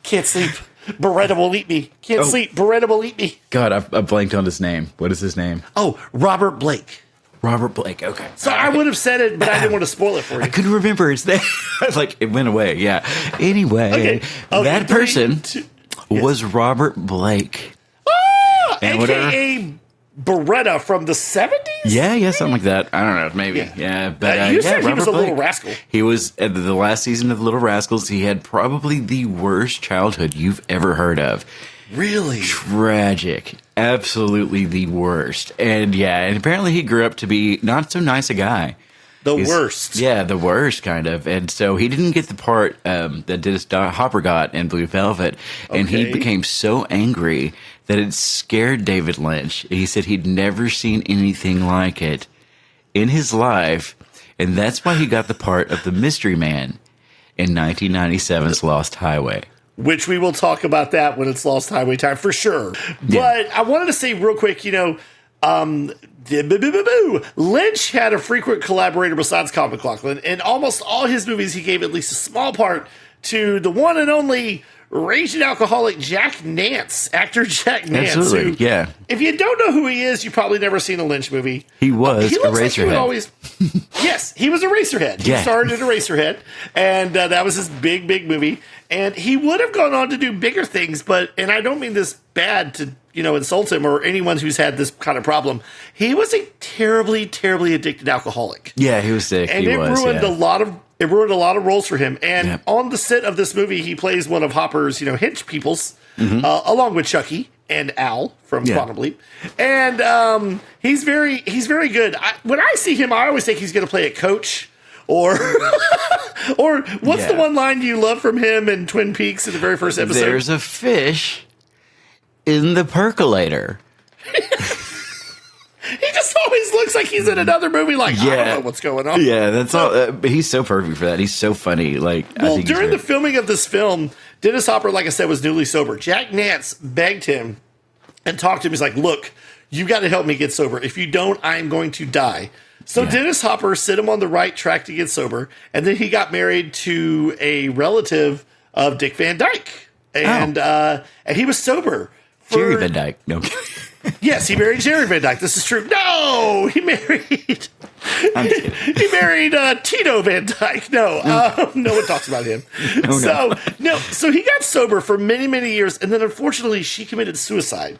Can't sleep. Beretta will eat me. Can't sleep. Beretta will eat me. God, I blanked on his name. What is his name? Oh, Robert Blake. Robert Blake. Okay. So I would have said it, but I didn't want to spoil it for you. I couldn't remember his name. It went away. Yeah. Anyway, that person was Robert Blake. Oh, a.k.a. Beretta from the 70s? Yeah, something like that. I don't know, maybe. Yeah, but you said he was a Little Rascal. He was at the last season of The Little Rascals. He had probably the worst childhood you've ever heard of. Really? Tragic. Absolutely the worst. And apparently he grew up to be not so nice a guy. The worst. Yeah, the worst, kind of. And so he didn't get the part that Dennis Hopper got in Blue Velvet. And he became so angry that it scared David Lynch. He said he'd never seen anything like it in his life. And that's why he got the part of the Mystery Man in 1997's Lost Highway. Which we will talk about that when it's Lost Highway time for sure. Yeah. But I wanted to say real quick, Lynch had a frequent collaborator besides Kyle MacLachlan. In almost all his movies, he gave at least a small part to the one and only raging alcoholic Jack Nance, actor Jack Nance. Absolutely, yeah. If you don't know who he is, you've probably never seen a Lynch movie. He was he looks Eraserhead. like he would always, yes, he was Eraserhead. He starred in Eraserhead, and that was his big movie. And he would have gone on to do bigger things, and I don't mean this bad to insult him or anyone who's had this kind of problem. He was a terribly addicted alcoholic. Yeah, he was sick. And it ruined a lot of roles for him. And on the set of this movie, he plays one of Hopper's, hench peoples, along with Chucky and Al from Quantum Leap. And he's very good. When I see him, I always think he's going to play a coach. Or what's the one line you love from him in Twin Peaks in the very first episode? There's a fish in the percolator. He just always looks like he's in another movie. I don't know what's going on. Yeah, that's all. He's so perfect for that. He's so funny. During the filming of this film, Dennis Hopper, like I said, was newly sober. Jack Nance begged him and talked to him. He's like, "Look, you got to help me get sober. If you don't, I'm going to die." So Dennis Hopper set him on the right track to get sober, and then he got married to a relative of Dick Van Dyke, and he was sober. Jerry Van Dyke. No. Yes, he married Jerry Van Dyke. This is true. No, he married. He married Tito Van Dyke. No one talks about him. So he got sober for many years, and then unfortunately she committed suicide,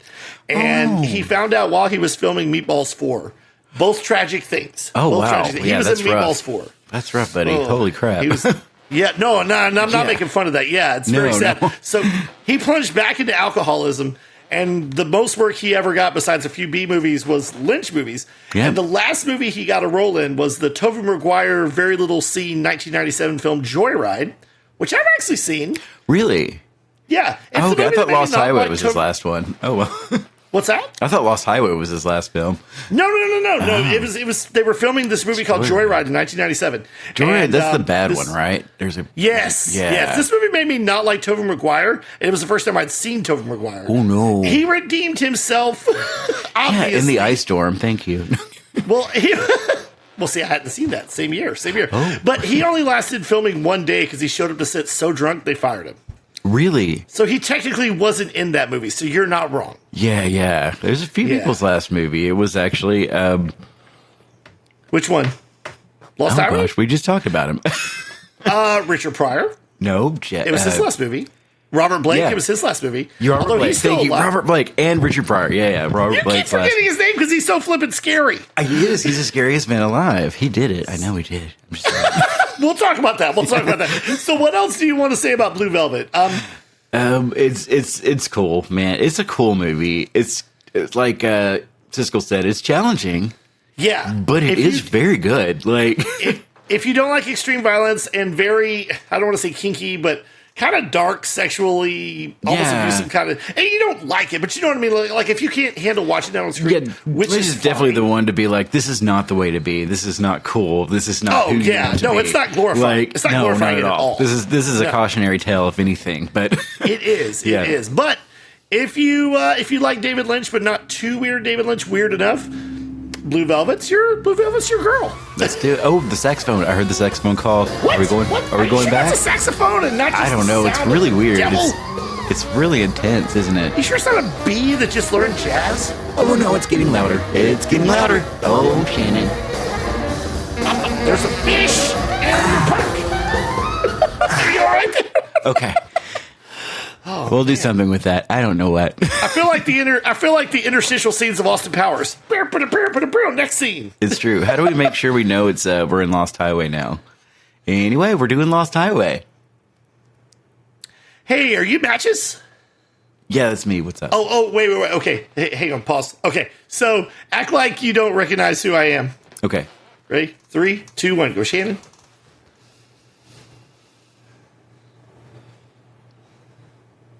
and he found out while he was filming Meatballs 4. Both tragic things. Oh, wow. He was in Meatballs 4. That's rough, buddy. Holy crap. I'm not making fun of that. Yeah, it's very sad. No. So he plunged back into alcoholism, and the most work he ever got besides a few B movies was Lynch movies. Yeah. And the last movie he got a role in was the Tobey Maguire, very little seen 1997 film Joyride, which I've actually seen. Really? Yeah. I thought Lost Highway was his last one. Oh, well. What's that? I thought Lost Highway was his last film. No. It was. They were filming this movie called Joyride in 1997. Joyride, that's the bad one, right? Yes. This movie made me not like Tobey Maguire, and it was the first time I'd seen Tobey Maguire. Oh no! He redeemed himself. Obviously, in the ice storm. Thank you. Well, see, I hadn't seen that same year. Oh. But he only lasted filming one day because he showed up to set so drunk they fired him. Really? So he technically wasn't in that movie, so you're not wrong. Yeah. There's a few people's last movie. It was actually... Which one? Lost Highway? Gosh, we just talked about him. Richard Pryor. No. It was his last movie. Robert Blake, it was his last movie. Robert Blake. Thank you. Robert Blake and Richard Pryor. Yeah. Robert Blake. You keep forgetting his name because he's so flippin' scary. He is. He's the scariest man alive. He did it. I know he did. I'm just We'll talk about that. So what else do you want to say about Blue Velvet? It's cool, man. It's a cool movie. It's like Siskel said, it's challenging. Yeah. But it is very good. If you don't like extreme violence and very, I don't want to say kinky, but kind of dark, sexually, almost abusive kind of, and you don't like it, but you know what I mean? Like if you can't handle watching that on screen, which is definitely the one to be like, this is not the way to be. This is not cool. This is not who you want to be. It's not glorifying. It's not glorifying at all. This is a cautionary tale, if anything. But it is. It is. But if you like David Lynch, but not too weird David Lynch, weird enough, Blue Velvet's your girl. Let's do it. Oh, the saxophone. I heard the saxophone call. What? Are we going back? It's a saxophone and not just I don't know. It's really weird. It's really intense, isn't it? You sure it's not a bee that just learned jazz? Oh, no, it's getting louder. It's getting louder. Oh, Shannon. There's a fish in the park. Are you all right? Okay. Oh, we'll do something with that. I don't know what. I feel like the interstitial scenes of Austin Powers. Next scene. It's true. How do we make sure we know it's we're in Lost Highway now? Anyway, we're doing Lost Highway. Hey, are you Matches? Yeah, that's me. What's up? Oh, wait. Okay, hey, hang on. Pause. Okay, so act like you don't recognize who I am. Okay. Ready? 3, 2, 1. Go, Shannon.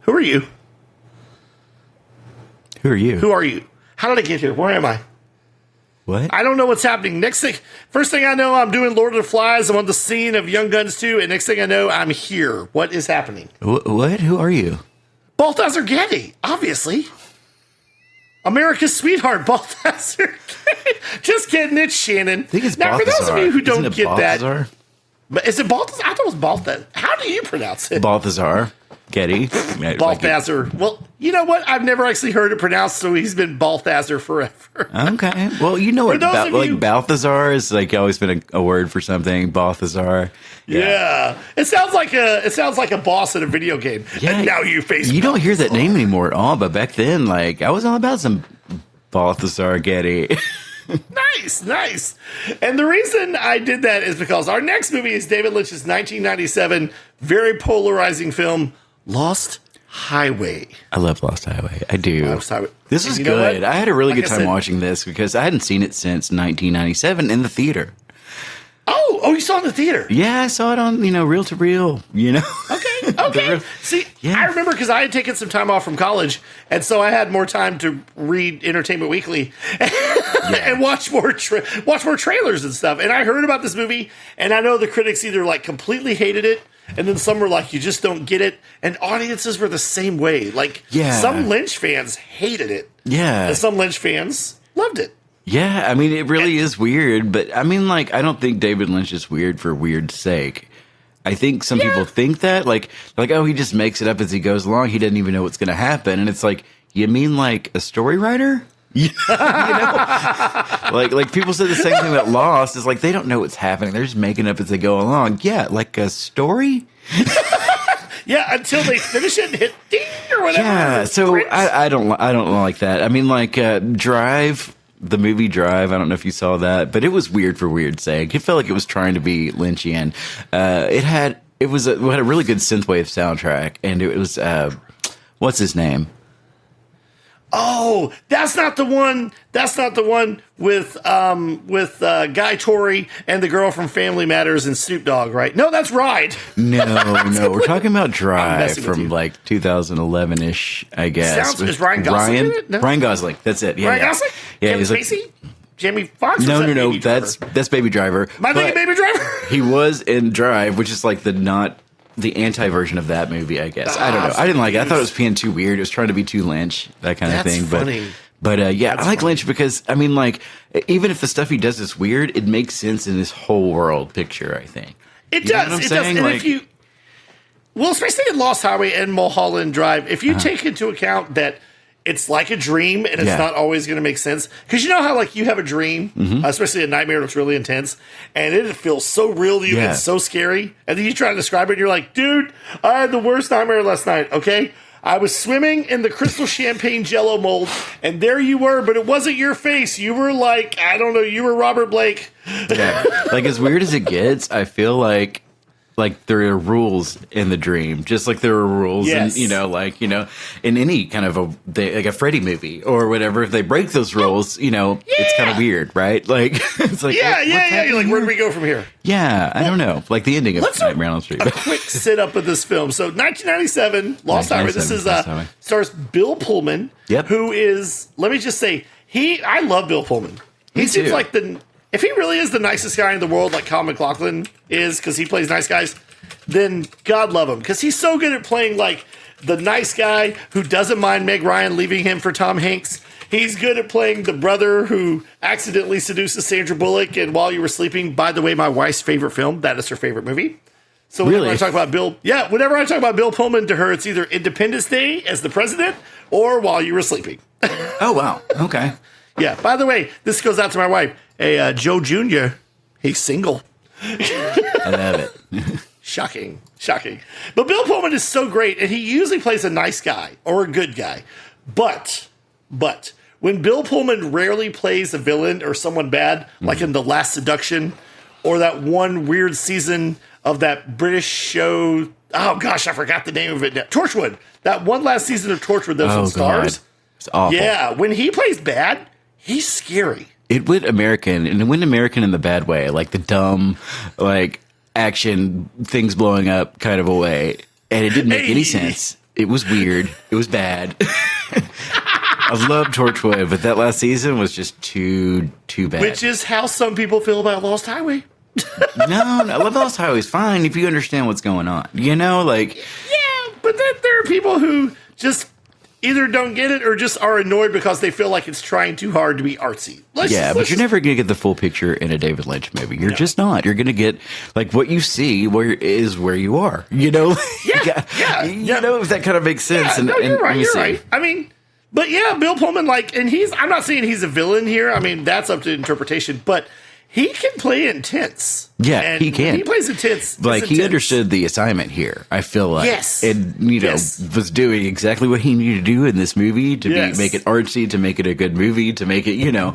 Who are you? Who are you? Who are you? How did I get here? Where am I? What? I don't know what's happening. First thing I know, I'm doing Lord of the Flies. I'm on the scene of Young Guns 2, and next thing I know, I'm here. What is happening? What? Who are you? Balthazar Getty, obviously. America's sweetheart, Balthazar Getty. Just kidding, it's Shannon. I think it's now, Balthazar. For those of you who don't get Balthazar? that, but is it Balthazar? I thought it was Balthazar. How do you pronounce it? Balthazar Getty. Balthazar. Well, you know what? I've never actually heard it pronounced, so he's been Balthazar forever. Okay. Well, you know what? Balthazar is like always been a word for something. Balthazar. Yeah. It sounds like a boss in a video game. Yeah. And now you face. You don't hear that name anymore at all. But back then, like I was all about some Balthazar Getty. Nice. And the reason I did that is because our next movie is David Lynch's 1997 very polarizing film, Lost Highway. I love Lost Highway. I do. Lost Highway. This is good. I had a really good time watching this because I hadn't seen it since 1997 in the theater. Oh, you saw it in the theater? Yeah, I saw it on, reel to reel, Okay. See, I remember because I had taken some time off from college, and so I had more time to read Entertainment Weekly and watch more trailers and stuff. And I heard about this movie, and I know the critics either like completely hated it, and then some were like, you just don't get it. And audiences were the same way. Like, some Lynch fans hated it. Yeah. And some Lynch fans loved it. Yeah, I mean, it really is weird, but I mean, like, I don't think David Lynch is weird for weird's sake. I think some people think that, like, oh, he just makes it up as he goes along. He doesn't even know what's going to happen. And it's like, you mean like a story writer? Like people said the same thing about Lost. Is like they don't know what's happening. They're just making up as they go along. Yeah, like a story. Yeah, until they finish it and hit ding or whatever. Yeah, so I don't like that. I mean, like Drive. The movie Drive, I don't know if you saw that, but it was weird for weird's sake. It felt like it was trying to be Lynchian. It had a really good synthwave soundtrack, and it was what's his name? Oh, that's not the one. That's not the one with Guy Torry and the girl from Family Matters and Snoop Dogg, right? No, that's Ride. No, we're talking about Drive from like 2011-ish, I guess. Is Ryan Gosling in it? No? Ryan Gosling, that's it. Yeah, Ryan Gosling? Yeah, Kevin Spacey? Jamie Foxx? No, that's Baby Driver. Am I thinking Baby Driver? He was in Drive, which is like the anti-version of that movie, I guess. I don't know. I didn't like it. I thought it was being too weird. It was trying to be too Lynch, that kind of thing. Funny. But I like Lynch because, I mean, like, even if the stuff he does is weird, it makes sense in this whole world picture, I think. It does. It does. And if you... Well, especially in Lost Highway and Mulholland Drive, if you take into account that it's like a dream and it's not always going to make sense. Because you know how, like, you have a dream, especially a nightmare that's really intense, and it feels so real to you and so scary. And then you try to describe it, and you're like, dude, I had the worst nightmare last night, okay? I was swimming in the crystal champagne jello mold, and there you were, but it wasn't your face. You were like, I don't know, you were Robert Blake. Yeah. Like, as weird as it gets, I feel like there are rules in the dream, just like there are rules in, in any kind of like a Freddy movie or whatever. If they break those rules, it's kind of weird, right? Like, it's like, You're like, where do we go from here? Yeah, I don't know. Like the ending of Nightmare on Elm Street. A quick sit up of this film. So 1997, Lost Highway. This is stars Bill Pullman, who is, let me just say, I love Bill Pullman. He seems like if he really is the nicest guy in the world, like Kyle MacLachlan is, because he plays nice guys, then God love him. Because he's so good at playing like the nice guy who doesn't mind Meg Ryan leaving him for Tom Hanks. He's good at playing the brother who accidentally seduces Sandra Bullock. And While You Were Sleeping, by the way, my wife's favorite film. That is her favorite movie. So whenever I talk about Bill Pullman to her, it's either Independence Day as the president or While You Were Sleeping. Oh, wow. Okay. Yeah. By the way, this goes out to my wife. Hey, Joe Jr., he's single. I love it. Shocking. But Bill Pullman is so great, and he usually plays a nice guy or a good guy. But when Bill Pullman rarely plays a villain or someone bad, like in The Last Seduction or that one weird season of that British show, oh gosh, I forgot the name of it now. Torchwood. That one last season of Torchwood, those on Stars. It's awful. Yeah, when he plays bad, he's scary. It went American, and it went American in the bad way, like the dumb, like action things blowing up kind of a way, and it didn't make any sense. It was weird. It was bad. I love Torchwood, but that last season was just too bad. Which is how some people feel about Lost Highway. No, I love Lost Highway's fine if you understand what's going on. You know, like... Yeah, but then there are people who just either don't get it or just are annoyed because they feel like it's trying too hard to be artsy. But you're never going to get the full picture in a David Lynch movie. You're just not. You're going to get, like, what you see where you are. You know? You know, if that kind of makes sense. Yeah, you're right. I mean... But yeah, Bill Pullman, like, and I'm not saying he's a villain here. I mean, that's up to interpretation, but he can play intense. Yeah, and he can. He plays intense. Like, he understood the assignment here, I feel like. Yes. And, was doing exactly what he needed to do in this movie to make it artsy, to make it a good movie, to make it, a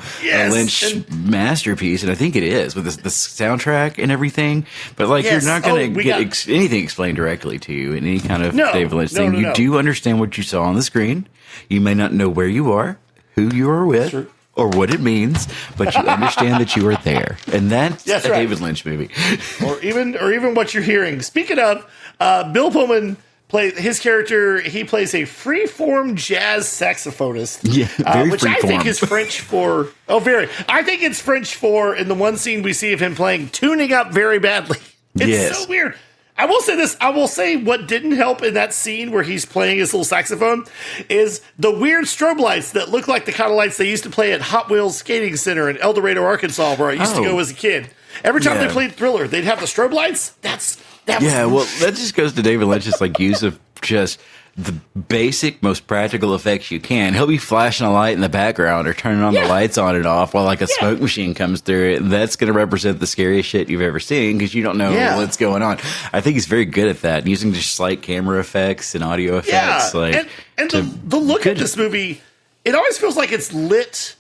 Lynch masterpiece. And I think it is with the soundtrack and everything. But, like, you're not going to get anything explained directly to you in any kind of David Lynch thing. You do understand what you saw on the screen. You may not know where you are, who you are with, or what it means, but you understand that you are there, and that's a David Lynch movie, or even what you're hearing. Speaking of, Bill Pullman plays his character. He plays a freeform jazz saxophonist, which I think is French for I think it's French for in the one scene we see of him playing tuning up very badly. It's so weird. I will say this. I will say what didn't help in that scene where he's playing his little saxophone is the weird strobe lights that look like the kind of lights they used to play at Hot Wheels Skating Center in El Dorado, Arkansas, where I used to go as a kid. Every time they played Thriller, they'd have the strobe lights. That just goes to David Lynch's use of just the basic, most practical effects you can. He'll be flashing a light in the background or turning on the lights on and off while, like, a smoke machine comes through it. And that's going to represent the scariest shit you've ever seen because you don't know what's going on. I think he's very good at that, using just slight camera effects and audio effects. And the look at this movie, it always feels like it's lit,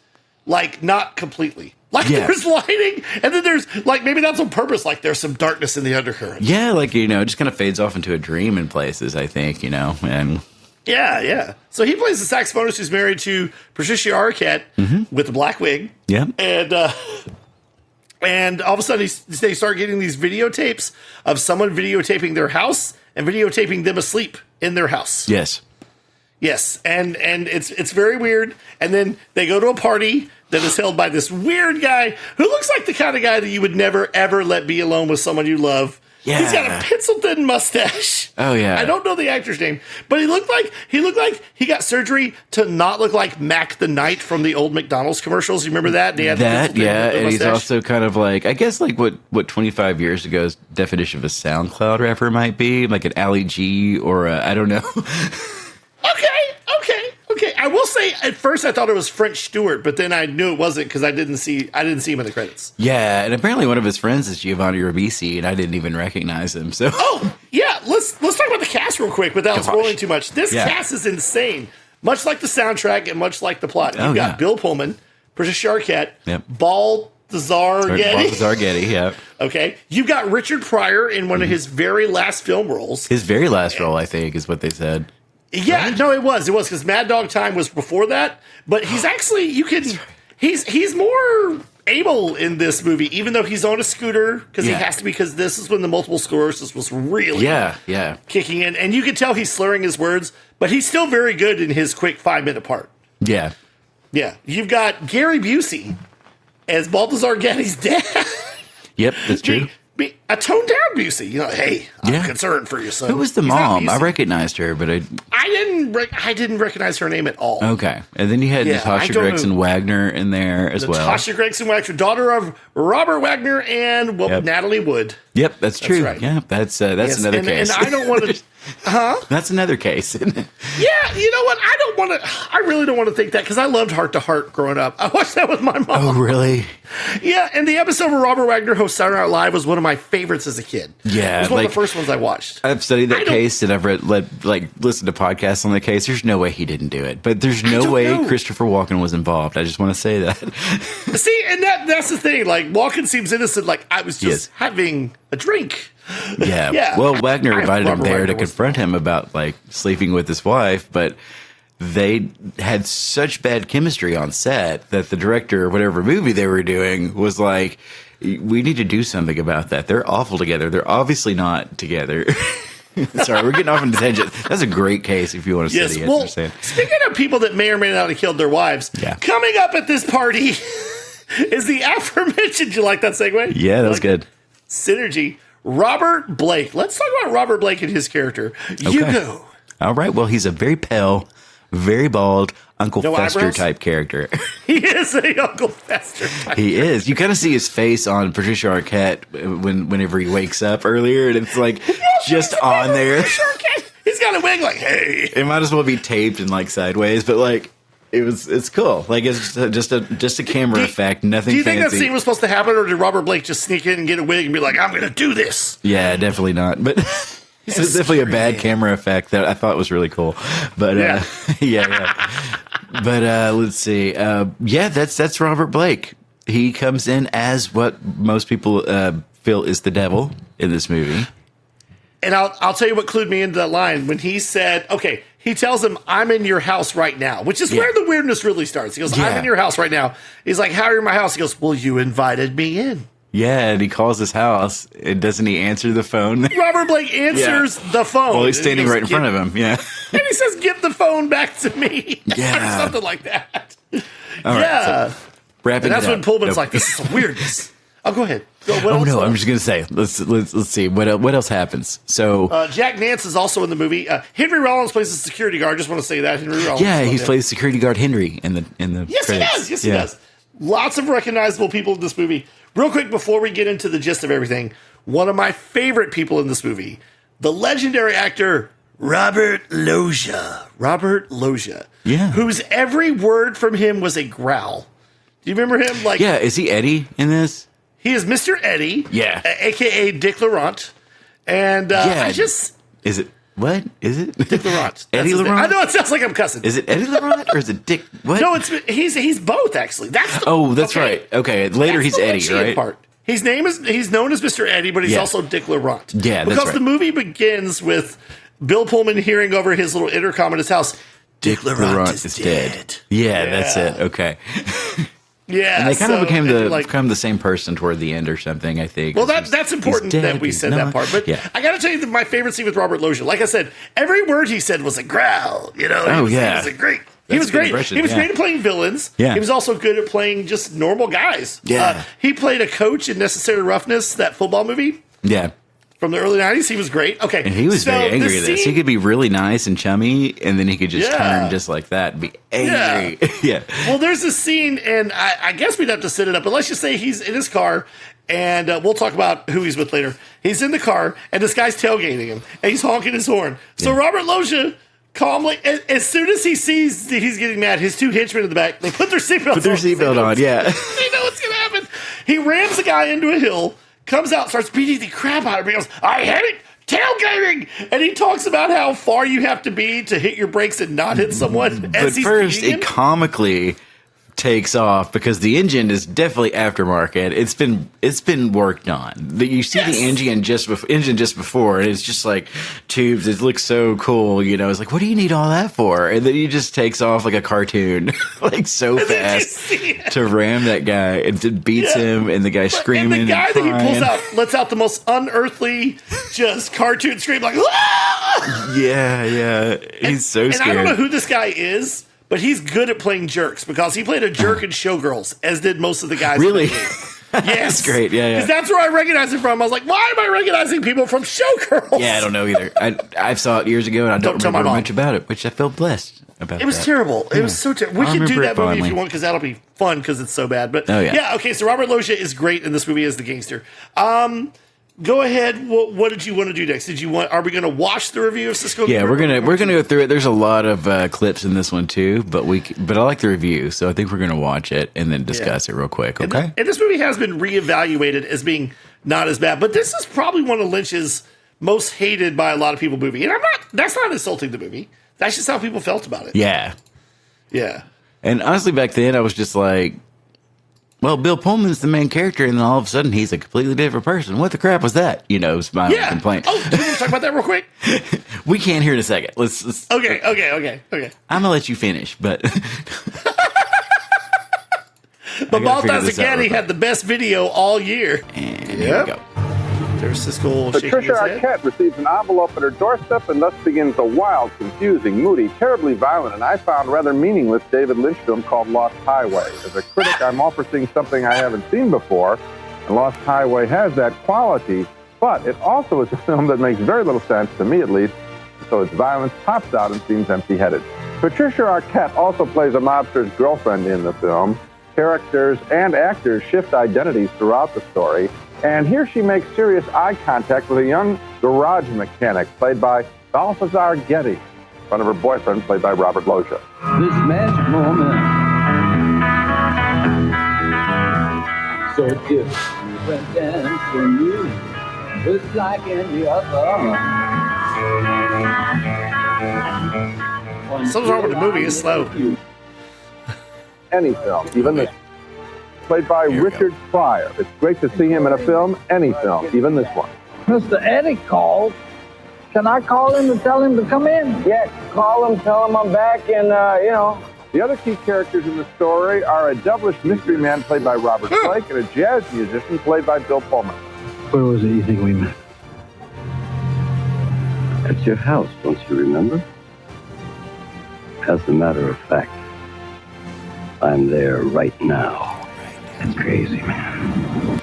like, not completely. Like, there's lighting, and then there's, like, maybe that's on purpose, like, there's some darkness in the undercurrent. Yeah, like, it just kind of fades off into a dream in places, I think, and... Yeah. So he plays the saxophonist who's married to Patricia Arquette with the black wig. Yeah. And all of a sudden, they start getting these videotapes of someone videotaping their house and videotaping them asleep in their house. Yes, and it's very weird. And then they go to a party that is held by this weird guy who looks like the kind of guy that you would never, ever let be alone with someone you love. Yeah. He's got a pencil-thin mustache. Oh, yeah. I don't know the actor's name, but he looked like he got surgery to not look like Mac the Knight from the old McDonald's commercials. You remember that? And he's also kind of like, I guess, like what 25 years ago's definition of a SoundCloud rapper might be, like an Ali G or I don't know. Okay. I will say at first I thought it was French Stewart, but then I knew it wasn't because I didn't see him in the credits. Yeah, and apparently one of his friends is Giovanni Ribisi, and I didn't even recognize him. So let's talk about the cast real quick without spoiling too much. This cast is insane, much like the soundtrack and much like the plot. You've got Bill Pullman, Patricia Arquette, Balthazar Getty. Okay, you've got Richard Pryor in one of his very last film roles. His very last role, I think, is what they said. Yeah, no, it was because Mad Dog Time was before that. But he's actually he's more able in this movie, even though he's on a scooter because he has to because this is when the multiple sclerosis was really kicking in, and you can tell he's slurring his words, but he's still very good in his quick 5-minute part. Yeah. You've got Gary Busey as Balthazar Getty's dad. Yep, that's true. A toned down Busey, hey, I'm concerned for your son. Who was the mom? I recognized her, but I didn't recognize her name at all. Okay, and then you had Natasha Gregson Wagner in there as well. Natasha Gregson Wagner, daughter of Robert Wagner and Natalie Wood. Yep, that's true. That's right. Yeah, that's another case. And I don't want to. That's another case. Yeah, you know what? I really don't want to think that because I loved Heart to Heart growing up. I watched that with my mom. Oh, really? Yeah, and the episode where Robert Wagner hosts Saturday Night Live was one of my favorites as a kid. Yeah, it was one of the first ones I watched. I've studied that case and I've listened to podcasts on the case. There's no way he didn't do it, but there's no way Christopher Walken was involved. I just want to say that. See, and that's the thing. Like Walken seems innocent. Like I was just having a drink. Yeah. Well, Wagner invited him there to confront him about sleeping with his wife, but they had such bad chemistry on set that the director, whatever movie they were doing, was like, we need to do something about that. They're awful together. They're obviously not together. Sorry, we're getting off on a tangent. That's a great case if you want to study it. Well, speaking of people that may or may not have killed their wives, coming up at this party is the aforementioned. You like that segue? Yeah, that was good. Synergy. Robert Blake. Let's talk about Robert Blake and his character. You go. All right. Well, he's a very pale, very bald Uncle No Fester eyebrows? type character. He is a Uncle Fester type. He is. You kind of see his face on Patricia Arquette whenever he wakes up earlier, and it's like just on there. He's got a wig like, hey. It might as well be taped and like sideways, but like it's cool. Like it's just a camera effect. Nothing. Do you think fancy. that scene was supposed to happen, or did Robert Blake just sneak in and get a wig and be like, I'm going to do this? Yeah, definitely not. But it's definitely a bad camera effect that I thought was really cool. But yeah. But let's see. That's Robert Blake. He comes in as what most people feel is the devil in this movie. And I'll tell you what clued me into that line when he said, okay, he tells him, I'm in your house right now, which is where the weirdness really starts. He goes, I'm in your house right now. He's like, how are you in my house? He goes, well, you invited me in. Yeah, and he calls his house. And doesn't he answer the phone? Robert Blake answers the phone. Well, he's standing right in front of him. Yeah. And he says, give the phone back to me. Yeah. Or something like that. All right, so wrapping and that's it up. when Pullman's like, this is some weirdness. Oh, go ahead. I'm just gonna say. Let's see what else happens. So Jack Nance is also in the movie. Henry Rollins plays the security guard. Just want to say that Henry Rollins. Yeah, he plays security guard Henry in the Yes, credits. he does. Yes, he does. Lots of recognizable people in this movie. Real quick before we get into the gist of everything, one of my favorite people in this movie, the legendary actor Robert Loggia. Robert Loggia. Yeah. Whose every word from him was a growl. Do you remember him? Like, yeah, is he Eddie in this? He is Mr. Eddie. Yeah. A.k.a. Dick Laurent. And Is it? What? Is it? Dick Laurent. Eddie Laurent? I know it sounds like I'm cussing. Is it Eddie Laurent or is it Dick? What? No, he's both, actually. That's right. Okay, later he's Eddie, right? Part. He's known as Mr. Eddie, but he's also Dick Laurent. Yeah, that's because right. the movie begins with Bill Pullman hearing over his little intercom in his house, Dick Laurent is dead. Yeah, that's it. Okay. Yeah, and they kind of became the same person toward the end or something, I think. Well, that's important that we said that part. But I got to tell you that my favorite scene with Robert Loggia, like I said, every word he said was a growl. You know, he was great. He was great. He was great at playing villains. Yeah. He was also good at playing just normal guys. Yeah. He played a coach in Necessary Roughness, that football movie. Yeah. From the early 90s, he was great. Okay. And he was very angry at this. He could be really nice and chummy, and then he could just turn just like that and be angry. Yeah. Well, there's this scene, and I guess we'd have to set it up, but let's just say he's in his car, and we'll talk about who he's with later. He's in the car, and this guy's tailgating him, and he's honking his horn. So Robert Loggia calmly, as soon as he sees that he's getting mad, his two henchmen in the back, they put their seatbelt on. Yeah. They know what's going to happen. He rams the guy into a hill, comes out, starts beating the crap out of him. He goes, I hate it, tailgating. And he talks about how far you have to be to hit your brakes and not hit someone. But first, it comically takes off because the engine is definitely aftermarket. It's been worked on. You see the engine just before, and it's just like tubes. It looks so cool, you know. It's like, what do you need all that for? And then he just takes off like a cartoon, like so fast to ram that guy and beats him, and the guy screaming. And the guy that he pulls out lets out the most unearthly, just cartoon scream, like, ah! Yeah. He's so scared. And I don't know who this guy is. But he's good at playing jerks because he played a jerk in Showgirls, as did most of the guys. Really? Yes. That's great. Yeah. Because that's where I recognize him from. I was like, why am I recognizing people from Showgirls? Yeah, I don't know either. I saw it years ago, and I don't remember much about it, which I feel blessed about. It was terrible. It was so terrible. We can do that movie if you want, because that'll be fun because it's so bad. But okay, so Robert Loggia is great in this movie as the gangster. Go ahead. What did you want to do next? Are we going to watch the review of Siskel? Yeah, we're gonna go through it. There's a lot of clips in this one too, but I like the review, so I think we're gonna watch it and then discuss it real quick. Okay. And this movie has been reevaluated as being not as bad, but this is probably one of Lynch's most hated by a lot of people movie. And that's not insulting the movie. That's just how people felt about it. Yeah. Yeah. And honestly, back then I was just like, well, Bill Pullman's the main character, and then all of a sudden he's a completely different person. What the crap was that? Is my only complaint. Oh, do you want to talk about that real quick? We can here in a second. Let's. Okay. I'm gonna let you finish, but. But Balthazar Getty had the best video all year. And here we go. There's Siskel shaking Patricia his head. Arquette receives an envelope at her doorstep and thus begins a wild, confusing, moody, terribly violent, and I found rather meaningless David Lynch film called Lost Highway. As a critic, I'm all for seeing something I haven't seen before, and Lost Highway has that quality, but it also is a film that makes very little sense, to me at least, so its violence pops out and seems empty-headed. Patricia Arquette also plays a mobster's girlfriend in the film. Characters and actors shift identities throughout the story, and here she makes serious eye contact with a young garage mechanic played by Balthazar Getty, in front of her boyfriend played by Robert Loggia. This magic moment, so different and so new, just like any other. Something's wrong with the movie. It's slow. Any film, even this, played by Richard Pryor. It's great to see him in a film, any film, even this one. Mr. Eddie called. Can I call him and tell him to come in? Yes, call him, tell him I'm back, and, The other key characters in the story are a devilish mystery man played by Robert Blake and a jazz musician played by Bill Pullman. Where was it you think we met? At your house, don't you remember? As a matter of fact, I'm there right now. That's crazy, man.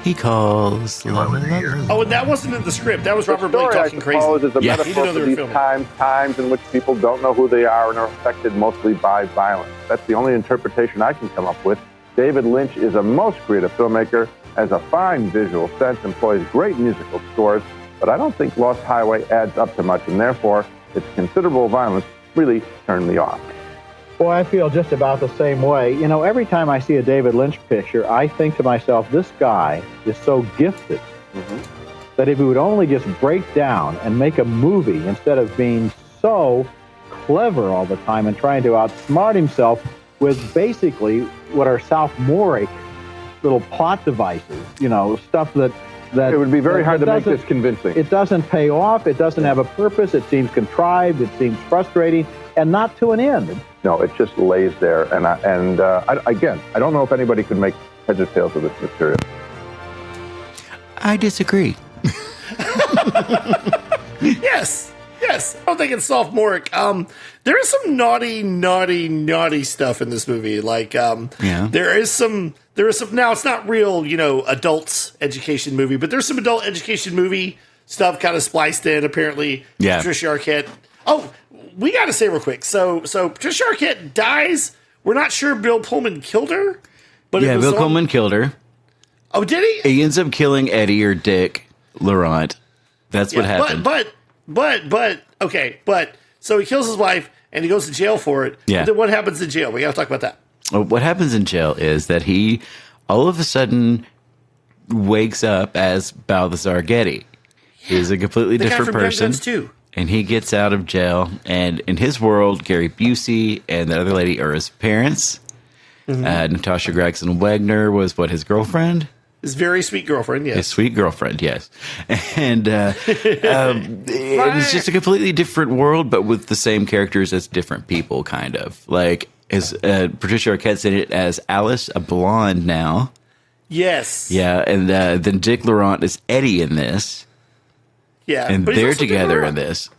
He calls. Oh, and that wasn't in the script. That was Robert Blake talking crazy. I suppose, is a Yeah. metaphor He for didn't know these they were times in which people don't know who they are and are affected mostly by violence. That's the only interpretation I can come up with. David Lynch is a most creative filmmaker, has a fine visual sense, employs great musical scores, but I don't think Lost Highway adds up to much, and therefore its considerable violence really turned me off. Boy, I feel just about the same way. Every time I see a David Lynch picture, I think to myself, this guy is so gifted that if he would only just break down and make a movie instead of being so clever all the time and trying to outsmart himself with basically what are sophomoric little plot devices, stuff that It would be very hard to make doesn't- this convincing. It doesn't pay off. It doesn't have a purpose. It seems contrived. It seems frustrating, and not to an end. No, it just lays there. And again, I don't know if anybody could make heads or tails of this material. I disagree. Yes. I don't think it's sophomoric. There is some naughty stuff in this movie. Like, there is some. Now, it's not real, adults education movie, but there's some adult education movie stuff kind of spliced in. Apparently, Yeah. Patricia Arquette. Oh, we got to say real quick. So Patricia Arquette dies. We're not sure Bill Pullman killed her, but it was Bill Pullman killed her. Oh, did he? He ends up killing Eddie or Dick Laurent. That's what happened. But so he kills his wife and he goes to jail for it. Yeah. But then what happens in jail? We got to talk about that. What happens in jail is that he all of a sudden wakes up as Balthazar Getty. He's a completely The guy different from Young person. Guns too. And he gets out of jail. And in his world, Gary Busey and the other lady are his parents. Natasha Gregson Wagner was his girlfriend? His very sweet girlfriend, yes. His sweet girlfriend, yes. And it's just a completely different world, but with the same characters as different people, kind of. Like, as Patricia Arquette's in it as Alice, a blonde now. Yes. Yeah, and then Dick Laurent is Eddie in this. Yeah. And but he's they're also Dick together in Laurent. this.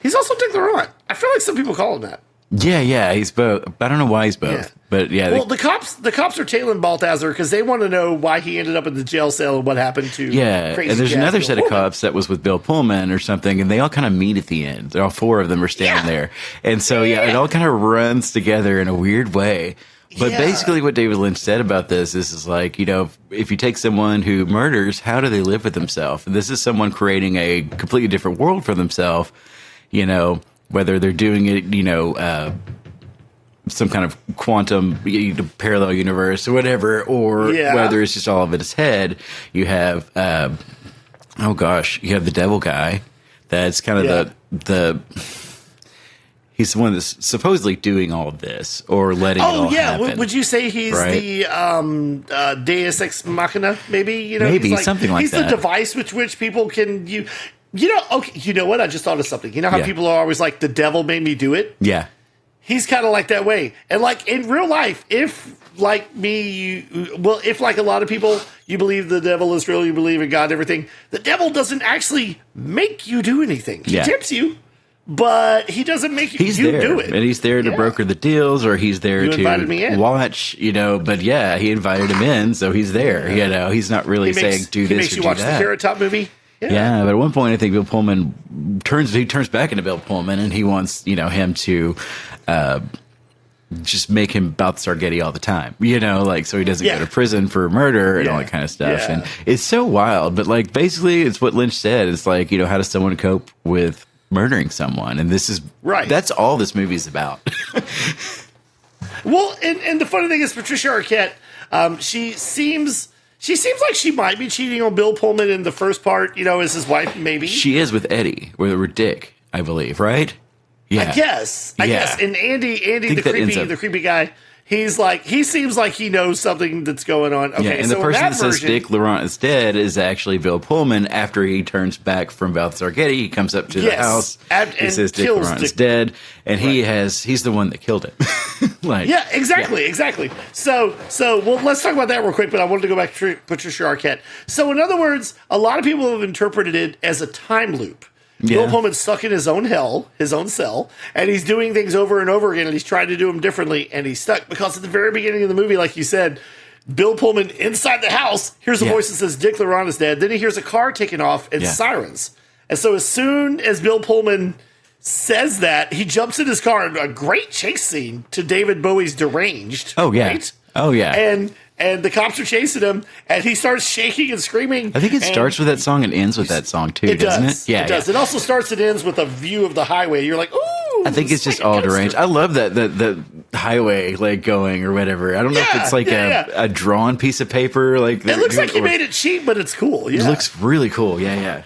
He's also Dick Laurent. I feel like some people call him that. Yeah, he's both. I don't know why he's both. Yeah. But yeah. Well, the cops are tailing Balthazar because they want to know why he ended up in the jail cell and what happened to crazy and there's jazz another Bill set of Pullman. cops that was with Bill Pullman or something, and they all kind of meet at the end. All four of them are standing there. And so, it all kind of runs together in a weird way. But basically what David Lynch said about this is like, if you take someone who murders, how do they live with themselves? And this is someone creating a completely different world for themselves, whether they're doing it, some kind of quantum parallel universe or whatever, or whether it's just all of it in his head. You have, you have the devil guy. That's kind of He's the one that's supposedly doing all of this or letting it all happen. Would you say he's the Deus Ex Machina? Maybe maybe he's something like he's that. He's the device with which people can okay. You know what? I just thought of something. You know how people are always like, the devil made me do it. Yeah, he's kind of like that way. And like in real life, if like me, if like a lot of people, you believe the devil is real, you believe in God and everything, the devil doesn't actually make you do anything. He tempts you. But he doesn't make you do it. And he's there to broker the deals, or he's there to watch, but he invited him in, so he's there. He's not really saying do this or do that. He makes you watch the Carrot Top movie. Yeah, but at one point I think Bill Pullman turns back into Bill Pullman, and he wants, him to just make him Balthazar Getty all the time, so he doesn't go to prison for murder and all that kind of stuff. And it's so wild, but like basically it's what Lynch said. It's like, how does someone cope with murdering someone? And this is that's all this movie's about. Well, and the funny thing is, Patricia Arquette, she seems like she might be cheating on Bill Pullman in the first part, as his wife, maybe. She is with Eddie, with Dick, I believe, right? Yeah. I guess. And Andy, the creepy guy, he seems like he knows something that's going on. Okay, and the person that says Dick Laurent is dead is actually Bill Pullman. After he turns back from Balthazar Getty, he comes up to the house and says Dick Laurent is dead, and he's the one that killed him. Exactly. So let's talk about that real quick, but I wanted to go back to Patricia Arquette. So in other words, a lot of people have interpreted it as a time loop. Bill Pullman's stuck in his own hell, his own cell, and he's doing things over and over again, and he's trying to do them differently, and he's stuck because at the very beginning of the movie, like you said, Bill Pullman inside the house hears a voice that says Dick Laurent is dead. Then he hears a car taking off and sirens. And so as soon as Bill Pullman says that, he jumps in his car, a great chase scene to David Bowie's Deranged. Oh, yeah. Right? Oh, yeah. And the cops are chasing him, and he starts shaking and screaming. I think it starts with that song and ends with that song, too, doesn't it? Yeah, it does. It also starts and ends with a view of the highway. You're like, ooh. I think it's just all deranged. I love that the highway, like, going or whatever. I don't know if it's like a drawn piece of paper. Like it looks like you made it cheap, but it's cool. Yeah. It looks really cool. Yeah.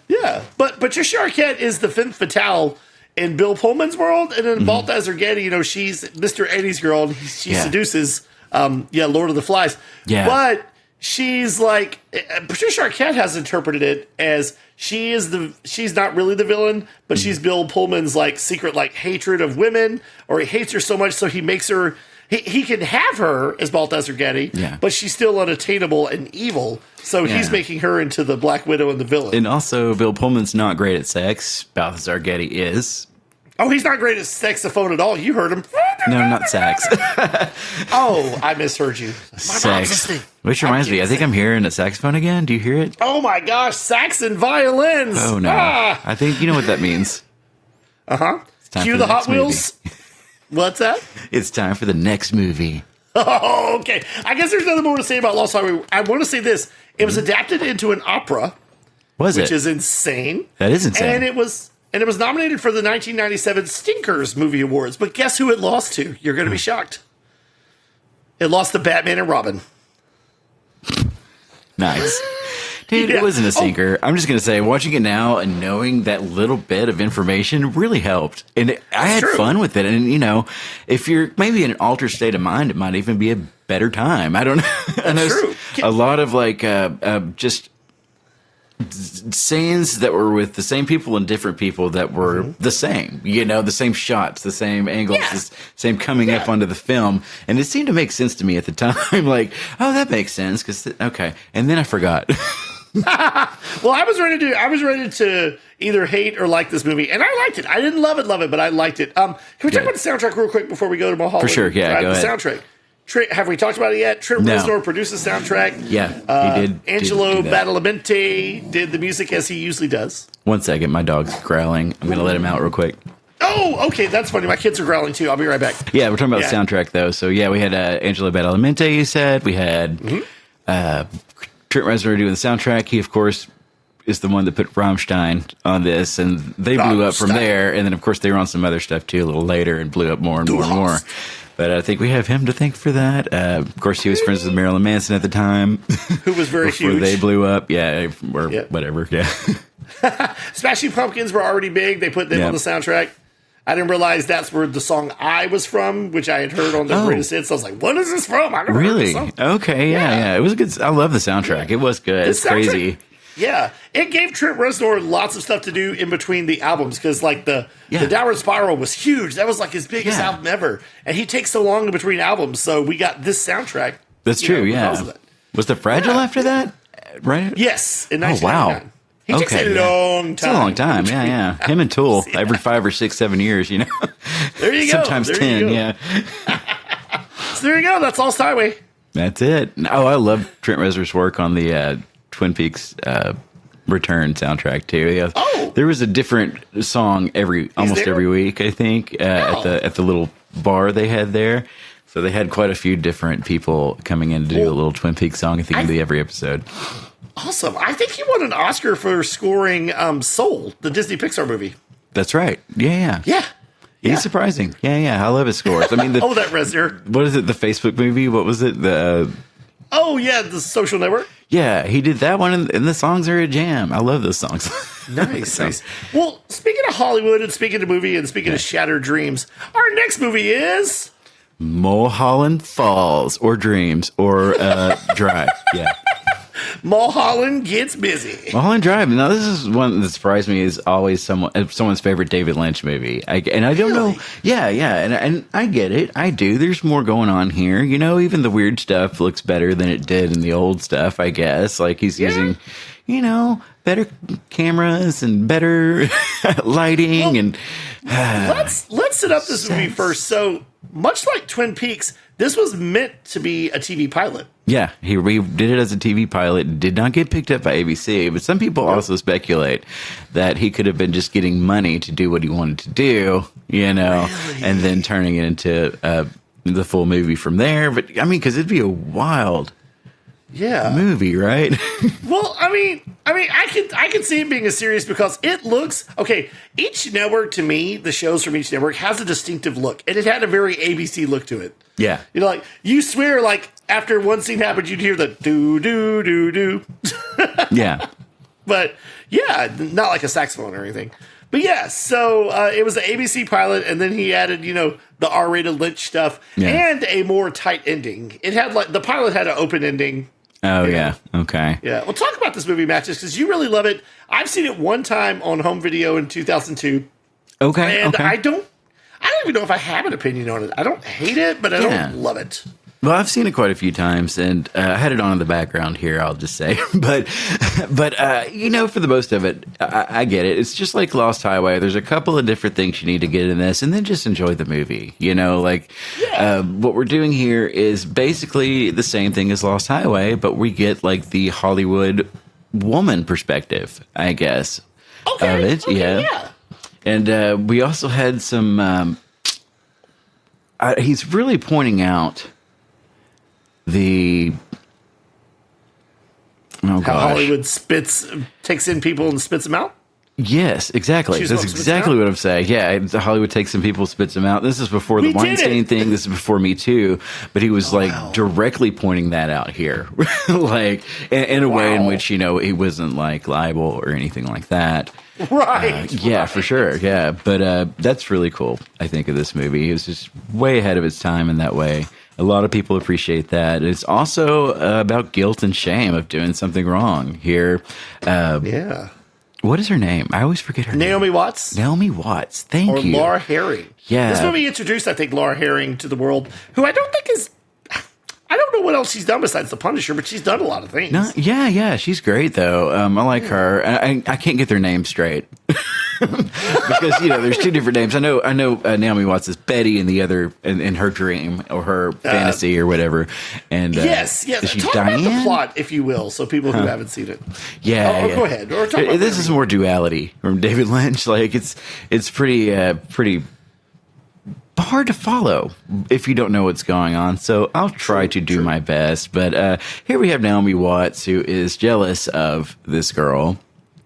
But Patricia Arquette is the femme fatale in Bill Pullman's world, and in Balthazar Getty, she's Mr. Eddie's girl, and she seduces Lord of the Flies. Yeah. But she's like, Patricia Arquette has interpreted it as she's not really the villain, but she's Bill Pullman's like secret like hatred of women, or he hates her so much so he makes her, he can have her as Balthazar Getty, but she's still unattainable and evil. So he's making her into the Black Widow and the villain. And also, Bill Pullman's not great at sex. Balthazar Getty is. Oh, he's not great at saxophone at all. You heard him. No, not sax. Oh, I misheard you. Sax. Which reminds me, I think I'm hearing a saxophone again. Do you hear it? Oh my gosh, sax and violins. Oh no. I think you know what that means. Cue the Hot Wheels. What's that? It's time for the next movie. Oh, okay. I guess there's nothing more to say about Lost Highway. I want to say this. It was adapted into an opera. Which is insane. That is insane. And it was nominated for the 1997 Stinkers Movie Awards. But guess who it lost to? You're going to be shocked. It lost to Batman and Robin. Nice. Dude, it wasn't a stinker. I'm just going to say, watching it now and knowing that little bit of information really helped. And I had fun with it. And, if you're maybe in an altered state of mind, it might even be a better time. I don't know. That's true. A lot of, just scenes that were with the same people and different people that were the same, the same shots, the same angles, the same coming up onto the film. And it seemed to make sense to me at the time. Like, oh, that makes sense. Okay. And then I forgot. Well, I was ready to either hate or like this movie, and I liked it. I didn't love it, but I liked it. Can we talk about the soundtrack real quick before we go to Mulholland? For sure, yeah. Go ahead. The soundtrack. Have we talked about it yet? Trent Reznor produced the soundtrack. Yeah, he did. Angelo Badalamenti did the music as he usually does. 1 second, my dog's growling. I'm going to let him out real quick. Oh, okay, that's funny. My kids are growling too. I'll be right back. Yeah, we're talking about the soundtrack though. So yeah, we had Angelo Badalamenti. You said we had Trent Reznor doing the soundtrack. He, of course, is the one that put Rammstein on this, and they blew up from there. And then, of course, they were on some other stuff too a little later and blew up more and more and more. But I think we have him to thank for that. Of course, he was friends with Marilyn Manson at the time. Who was very huge. They blew up. Yeah, or whatever. Yeah. Smashing Pumpkins were already big. They put them on the soundtrack. I didn't realize that's where the song "I" was from, which I had heard on the greatest hits. I was like, "What is this from?" I never heard this song. Okay, yeah. It was a good. I love the soundtrack. It was good. It's crazy. Yeah, it gave Trent Reznor lots of stuff to do in between the albums because, like, the Downward Spiral was huge. That was like his biggest album ever, and he takes so long in between albums. So we got this soundtrack. That's true. Yeah. Was the Fragile after that? Right. Yes. In 1999. Wow. He takes a long time. It's a long time. Yeah. Him and Tool every 5 or 6, 7 years. You know. There you go. Sometimes 10. Yeah. So there you go. That's Lost Highway. That's it. Oh, I love Trent Reznor's work on the Twin Peaks Return soundtrack too. Yeah. Oh, there was a different song almost every week. I think at the little bar they had there. So they had quite a few different people coming in to do a little Twin Peaks song at the end of every episode. Awesome. I think he won an Oscar for scoring Soul, the Disney Pixar movie. That's right. Yeah. He's surprising. Yeah. I love his scores. I mean, that Reznor. What is it? The Facebook movie? What was it? The Social Network. Yeah, he did that one, and the songs are a jam. I love those songs. Nice. Well, speaking of Hollywood and speaking of movie and speaking of shattered dreams, our next movie is Mulholland Falls or Dreams or Drive. Yeah. Mulholland Gets Busy. Mulholland Drive. Now, this is one that surprised me. Is always someone's favorite David Lynch movie. I don't know. Yeah, and I get it. I do. There's more going on here. You know, even the weird stuff looks better than it did in the old stuff. I guess like he's using, better cameras and better lighting and. Let's set up this movie first. So much like Twin Peaks, this was meant to be a TV pilot. Yeah, he did it as a TV pilot. Did not get picked up by ABC, but some people also speculate that he could have been just getting money to do what he wanted to do, and then turning it into the full movie from there. But I mean, because it'd be a wild movie, right? Well, I mean, I can see it being a series because it looks okay. Each network, to me, the shows from each network has a distinctive look, and it had a very ABC look to it. Yeah, like you swear, like after one scene happened, you'd hear the do do do do. Yeah, but not like a saxophone or anything. But so it was an ABC pilot, and then he added, the R-rated Lynch stuff and a more tight ending. It had the pilot had an open ending. Oh, yeah. Okay. Yeah. Well, talk about this movie, Matches, because you really love it. I've seen it one time on home video in 2002. Okay. And I don't even know if I have an opinion on it. I don't hate it, but I don't love it. Well, I've seen it quite a few times, and I had it on in the background here, I'll just say. But for the most of it, I get it. It's just like Lost Highway. There's a couple of different things you need to get in this, and then just enjoy the movie. What we're doing here is basically the same thing as Lost Highway, but we get, like, the Hollywood woman perspective, I guess, of it. Yeah. And we also had some... he's really pointing out... how Hollywood takes in people and spits them out? Yes, exactly. That's exactly what I'm saying. Yeah, Hollywood takes in people, spits them out. This is before the Weinstein thing. This is before Me Too. But he was directly pointing that out here, like in a way in which he wasn't like liable or anything like that. Right. Yeah, for sure. Yeah, but that's really cool. I think of this movie. It was just way ahead of its time in that way. A lot of people appreciate that. It's also about guilt and shame of doing something wrong here. What is her name? I always forget her name. Naomi Watts. Naomi Watts. Thank you. Or Laura Herring. Yeah. This movie introduced, I think, Laura Herring to the world, who I don't think is... I don't know what else she's done besides The Punisher, but she's done a lot of things. No, yeah. She's great, though. I like her. I can't get their names straight. Because, there's two different names. I know Naomi Watts is Betty in the other, in her dream or her fantasy or whatever. And yes. Is she talk Diane? About the plot, if you will, so people who haven't seen it. Yeah. Go ahead. Or talk about this is more duality from David Lynch. Like, it's pretty hard to follow if you don't know what's going on. So I'll try to do my best. But here we have Naomi Watts, who is jealous of this girl,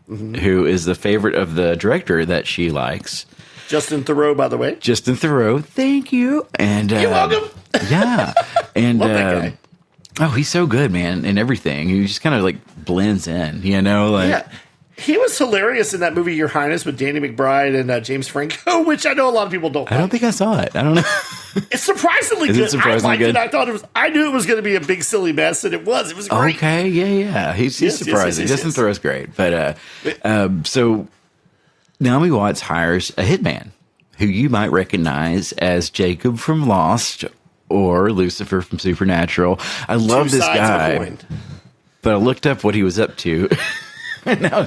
who is the favorite of the director that she likes. Justin Theroux, by the way. Justin Theroux, thank you. And you're welcome. Yeah. And love that guy. Oh, he's so good, man, in everything. He just kind of like blends in, Yeah. He was hilarious in that movie, Your Highness, with Danny McBride and James Franco, which I know a lot of people don't. I don't think I saw it. I don't know. It's surprisingly good. I liked it. I thought it was. I knew it was going to be a big silly mess, and it was. It was great. Okay, yeah. He's surprising. Justin Theroux's great, but so Naomi Watts hires a hitman who you might recognize as Jacob from Lost or Lucifer from Supernatural. I love this guy, but I looked up what he was up to. No,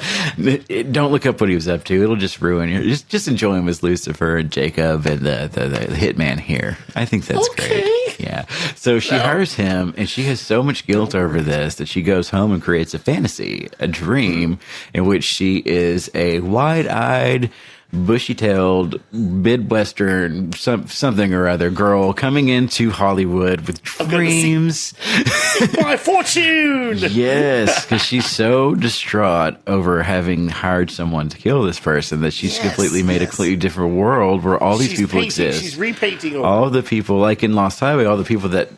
don't look up what he was up to. It'll just ruin you. Just enjoy him as Lucifer and Jacob and the hitman here. I think that's great. Yeah. So she hires him, and she has so much guilt over this that she goes home and creates a fantasy, a dream, in which she is a wide-eyed, bushy-tailed, Midwestern something or other girl coming into Hollywood with dreams. My fortune! Yes, because she's so distraught over having hired someone to kill this person that she's completely made a completely different world where all these people exist. She's repainting all the people, like in Lost Highway, all the people that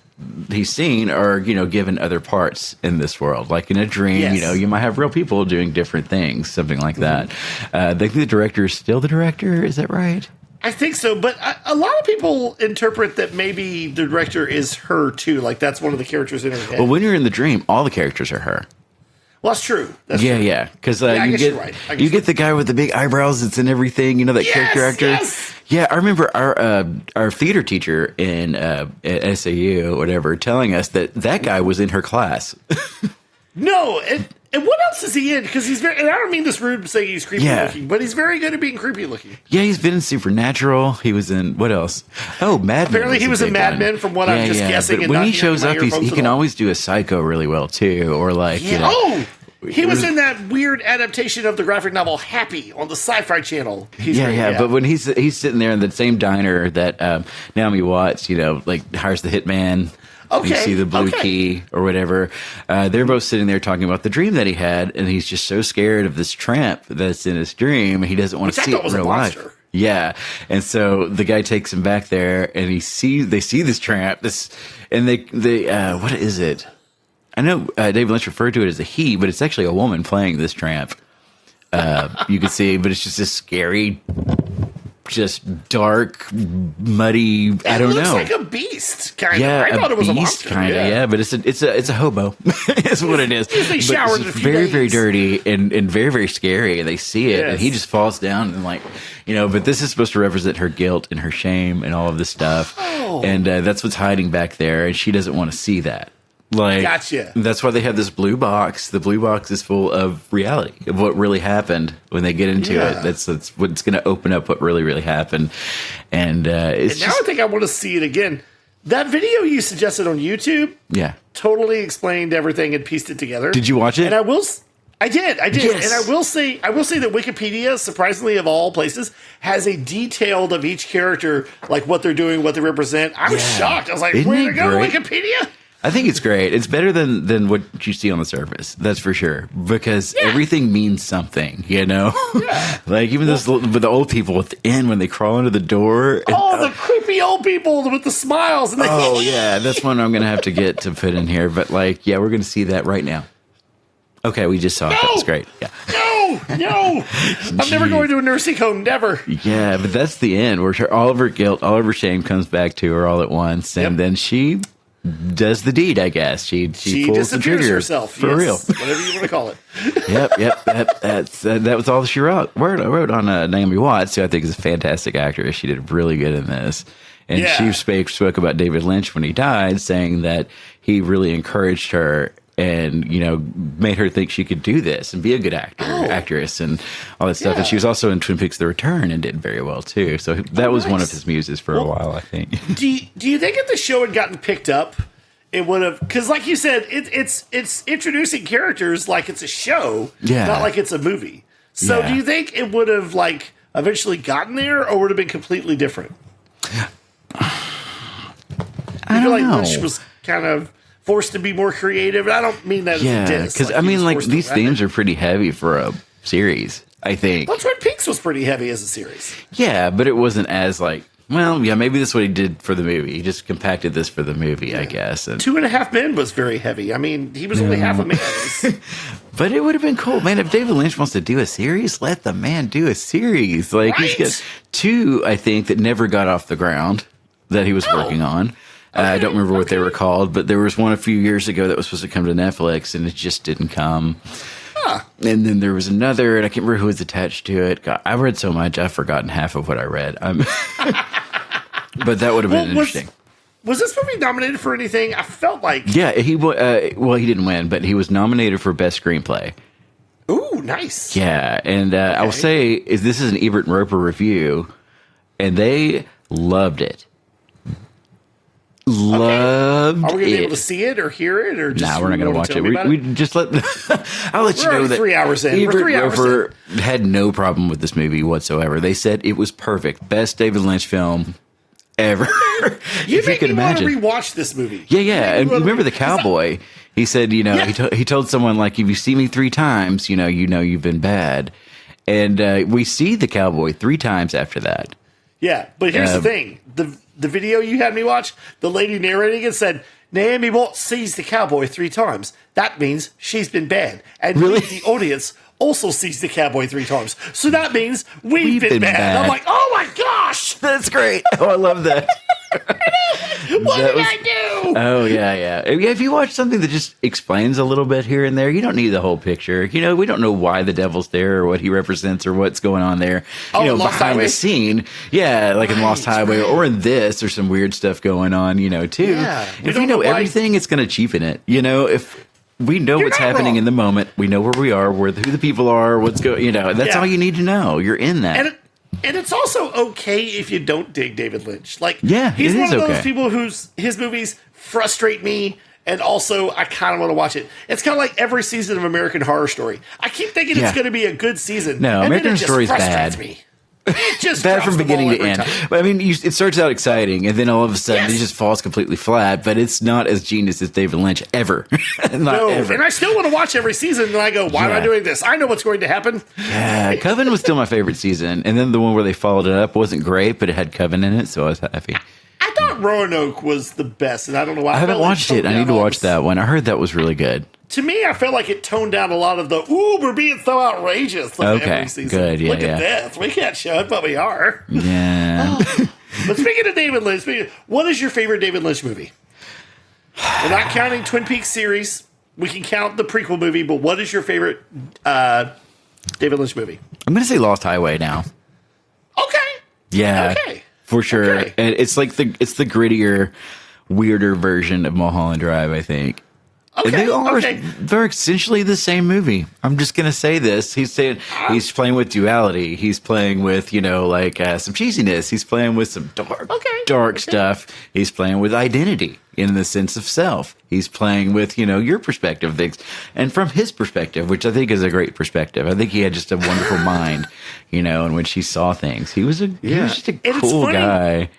he's seen are, given other parts in this world. Like in a dream, you might have real people doing different things, something like that. I think the director is still the director. Is that right? I think so, but a lot of people interpret that maybe the director is her too. Like that's one of the characters in her head. Well, when you're in the dream, all the characters are her. Well, that's true. Yeah. Because you get the guy with the big eyebrows that's in everything. That character actor. Yes. Yeah, I remember our theater teacher in at SAU or whatever telling us that guy was in her class. No, and what else is he in? Because he's very, and I don't mean this rude saying he's creepy looking, but he's very good at being creepy looking. Yeah, he's been in Supernatural. He was in, what else? Oh, Mad Men. Apparently he was in Mad Men from what I'm just guessing. But when he shows up, he can always do a psycho really well too. Or like, he was in that weird adaptation of the graphic novel Happy on the Sci-Fi Channel. But when he's sitting there in the same diner that Naomi Watts, hires the hitman. Okay. You see the blue key or whatever. They're both sitting there talking about the dream that he had, and he's just so scared of this tramp that's in his dream, and he doesn't want to see it in real life. Yeah, and so the guy takes him back there, and they see this tramp. And they what is it? I know David Lynch referred to it as a he, but it's actually a woman playing this tramp. You can see, but it's just this scary, just dark, muddy. I don't know. It looks like a beast, kind of. Yeah, I thought it was a monster, kind of. Yeah, but it's a hobo. Is what it is. Usually showered in a few very, days. very dirty and very, very scary. And they see it, and he just falls down and But this is supposed to represent her guilt and her shame and all of this stuff. And that's what's hiding back there, and she doesn't want to see that. Gotcha. That's why they have this blue box. The blue box is full of reality of what really happened when they get into it. That's what's going to open up what really, really happened. And I think I want to see it again. That video you suggested on YouTube, totally explained everything and pieced it together. Did you watch it? And I did. Yes. And I will say that Wikipedia, surprisingly of all places, has a detailed of each character, like what they're doing, what they represent. I was shocked. I was like, where to go, Wikipedia? I think it's great. It's better than what you see on the surface. That's for sure. Because everything means something, Yeah. Like even with the old people at the end when they crawl into the door. The creepy old people with the smiles. And that's one I'm going to have to get to put in here. But we're going to see that right now. Okay, we just saw it. That was great. Yeah. No. I'm never going to a nursing home. Never. Yeah, but that's the end where all of her guilt, all of her shame comes back to her all at once. And then she does the deed, I guess. She pulls the trigger herself. For real. Whatever you want to call it. Yep. That was all she wrote on Naomi Watts, who I think is a fantastic actress. She did really good in this. And she spoke about David Lynch when he died, saying that he really encouraged her and made her think she could do this and be a good actress and all that stuff. And she was also in Twin Peaks: The Return and did very well too. So that was one of his muses for a while, I think. Do you think if the show had gotten picked up, it would have? Because like you said, it's introducing characters like it's a show, not like it's a movie. So do you think it would have eventually gotten there, or would have been completely different? I feel like Lynch was kind of forced to be more creative, and I don't mean that as a diss. Because these themes are pretty heavy for a series, I think. Well, Twin Peaks was pretty heavy as a series. Yeah, but it wasn't as Well, yeah, maybe that's what he did for the movie. He just compacted this for the movie, I guess. And 2.5 Men was very heavy. I mean, he was only half a man. But it would have been cool, man. If David Lynch wants to do a series, let the man do a series. Like, he's got 2, I think, that never got off the ground that he was working on. I don't remember what they were called, but there was one a few years ago that was supposed to come to Netflix, and it just didn't come. And then there was another, and I can't remember who was attached to it. God, I read so much, I've forgotten half of what I read. But that would have been interesting. Was this movie nominated for anything? I felt like... Yeah, he didn't win, but he was nominated for Best Screenplay. Ooh, nice. Yeah, and I will say, this is an Ebert and Roeper review, and they loved it. Loved it. Are we going to be able to see it or hear it? Or just we're not going to watch it. We just let... I'll let you know that 3 hours in. Ebert We're 3 hours Roeper in. had no problem with this movie whatsoever. They said it was perfect. Best David Lynch film ever. You make me want to rewatch this movie. Yeah. And remember the cowboy? He said, he told someone, like, if you see me 3 times, you know you've been bad. And we see the cowboy 3 times after that. Yeah, but here's the thing. The video you had me watch, the lady narrating it said, Naomi Watts sees the cowboy 3 times. That means she's been bad. And really? The audience also sees the cowboy 3 times. So that means we've been bad. I'm like, oh my gosh! That's great. Oh, I love that. What did I do? Oh, yeah. If you watch something that just explains a little bit here and there, you don't need the whole picture. We don't know why the devil's there or what he represents or what's going on there. Lost behind Highway? the scene. Yeah, like in Lost Highway or in this, there's some weird stuff going on, too. Yeah, if we know everything, it's going to cheapen it. If we know what's happening in the moment, we know where we are, who the people are, what's going, that's all you need to know. You're in that. And it's also okay if you don't dig David Lynch. Like, he's one of those people his movies frustrate me, and also I kind of want to watch it. It's kind of like every season of American Horror Story. I keep thinking it's going to be a good season. No, and American Horror Story is bad. bad. It just bad from beginning to end. But I mean, it starts out exciting, and then all of a sudden it just falls completely flat. But it's not as genius as David Lynch ever. Ever. And I still want to watch every season. And I go, why am I doing this? I know what's going to happen. Yeah, Coven was still my favorite season, and then the one where they followed it up wasn't great, but it had Coven in it, so I was happy. I thought Roanoke was the best, and I don't know why. I haven't watched it. I need to watch that one. I heard that was really good. To me, I felt like it toned down a lot of the, we're being so outrageous. Every season. Good. Yeah, Look at this. We can't show it, but we are. Yeah. But speaking of David Lynch, what is your favorite David Lynch movie? We're not counting Twin Peaks series. We can count the prequel movie, but what is your favorite David Lynch movie? I'm going to say Lost Highway now. Okay. Yeah. Okay. For sure. Okay. And it's like the grittier, weirder version of Mulholland Drive, I think. Okay, They're essentially the same movie. I'm just going to say this. He's he's playing with duality. He's playing with, some cheesiness. He's playing with some dark stuff. He's playing with identity in the sense of self. He's playing with, your perspective of things. And from his perspective, which I think is a great perspective. I think he had just a wonderful mind, in which he saw things. He was just a cool guy.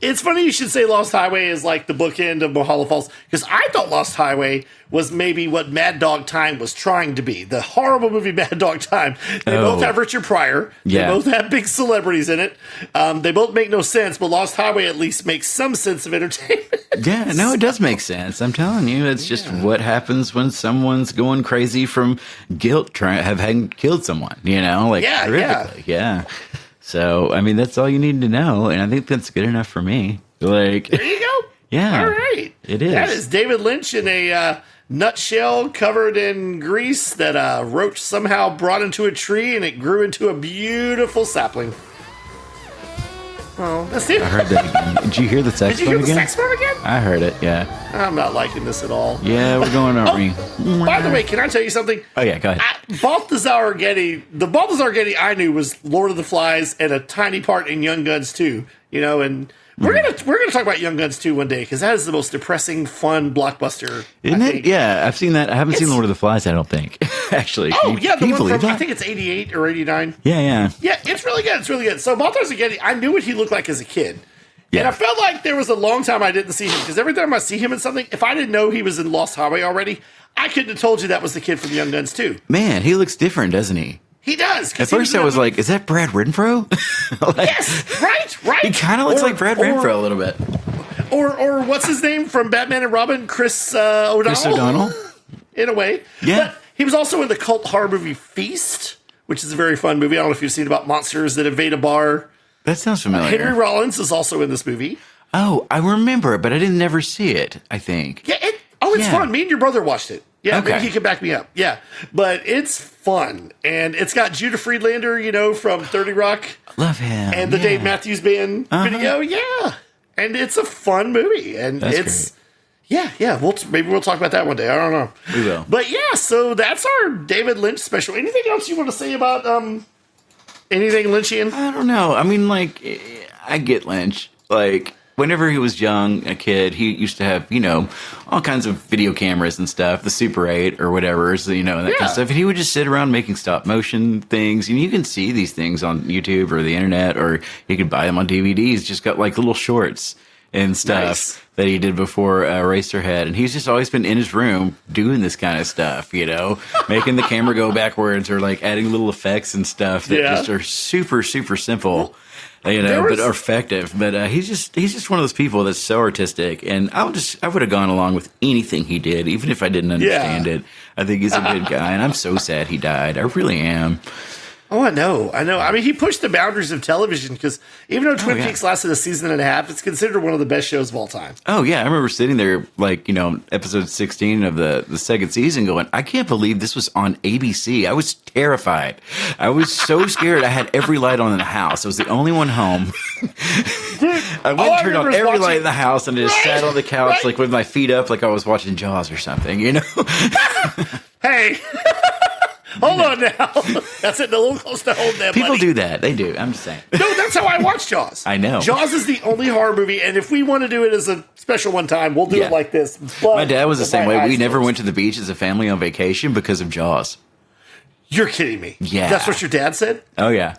It's funny you should say Lost Highway is like the bookend of Mulholland Falls, because I thought Lost Highway was maybe what Mad Dog Time was trying to be. The horrible movie Mad Dog Time. They both have Richard Pryor. They both have big celebrities in it. They both make no sense, but Lost Highway at least makes some sense of entertainment. Yeah, no, it does make sense. I'm telling you, it's just what happens when someone's going crazy from guilt, having killed someone, horrifically. Yeah. So, I mean, that's all you need to know, and I think that's good enough for me. There you go. Yeah. All right. It is. That is David Lynch in a nutshell covered in grease that a roach somehow brought into a tree, and it grew into a beautiful sapling. Oh, that's it. I heard that again. Did you hear the saxophone again? Did you hear the saxophone again? I heard it, yeah. I'm not liking this at all. Yeah, we're going, aren't we? By the way, can I tell you something? Oh, yeah, go ahead. Balthazar Getty, the Balthazar Getty I knew was Lord of the Flies and a tiny part in Young Guns 2, and we're gonna talk about Young Guns 2 one day, because that is the most depressing, fun blockbuster. Isn't it? Yeah, I've seen that. I haven't seen Lord of the Flies, I don't think, actually. Oh, can the you one believe from, that? I think it's 88 or 89. Yeah. Yeah, it's really good. It's really good. So Balthazar Getty, I knew what he looked like as a kid. Yeah. And I felt like there was a long time I didn't see him, because every time I see him in something, if I didn't know he was in Lost Highway already, I couldn't have told you that was the kid from Young Guns 2. Man, he looks different, doesn't he? He does. At first I was like, is that Brad Renfro? Yes, right. He kind of looks like Brad Renfro a little bit. Or what's his name from Batman and Robin? Chris O'Donnell? Chris O'Donnell? In a way. Yeah. But he was also in the cult horror movie Feast, which is a very fun movie. I don't know if you've seen about monsters that invade a bar. That sounds familiar. Henry Rollins is also in this movie. Oh, I remember it, but I didn't never see it, I think. Yeah, it's fun. Me and your brother watched it. Yeah, Okay. maybe he can back me up. Yeah, but it's fun. And it's got Judah Friedlander, from 30 Rock. Love him. And the Dave Matthews Band video. Yeah. And it's a fun movie. And That's great. Yeah. Maybe we'll talk about that one day. I don't know. We will. But yeah, so that's our David Lynch special. Anything else you want to say about anything Lynchian? I don't know. I mean, I get Lynch. Whenever he was young, a kid, he used to have, all kinds of video cameras and stuff, the Super 8 or whatever, so, and that kind of stuff. And he would just sit around making stop motion things. And you can see these things on YouTube or the internet, or you could buy them on DVDs. Just got little shorts and stuff that he did before Eraserhead. And he's just always been in his room doing this kind of stuff, making the camera go backwards or adding little effects and stuff that just are super, super simple. But are effective. But he's just one of those people that's so artistic, and I would have gone along with anything he did, even if I didn't understand it. I think he's a good guy, and I'm so sad he died. I really am. Oh, I know. I mean, he pushed the boundaries of television because even though Twin Peaks lasted a season and a half, it's considered one of the best shows of all time. Oh, yeah. I remember sitting there, episode 16 of the second season going, I can't believe this was on ABC. I was terrified. I was so scared. I had every light on in the house. I was the only one home. Dude, I went and turned on every light in the house and just sat on the couch with my feet up like I was watching Jaws or something, Hey. Hold on now. That's it. A little close to home there, People buddy. do that. They do. I'm just saying. No, that's how I watch Jaws. I know. Jaws is the only horror movie, and if we want to do it as a special one time, we'll do it like this. But my dad was the same way. We never went to the beach as a family on vacation because of Jaws. You're kidding me. Yeah. That's what your dad said? Oh, yeah.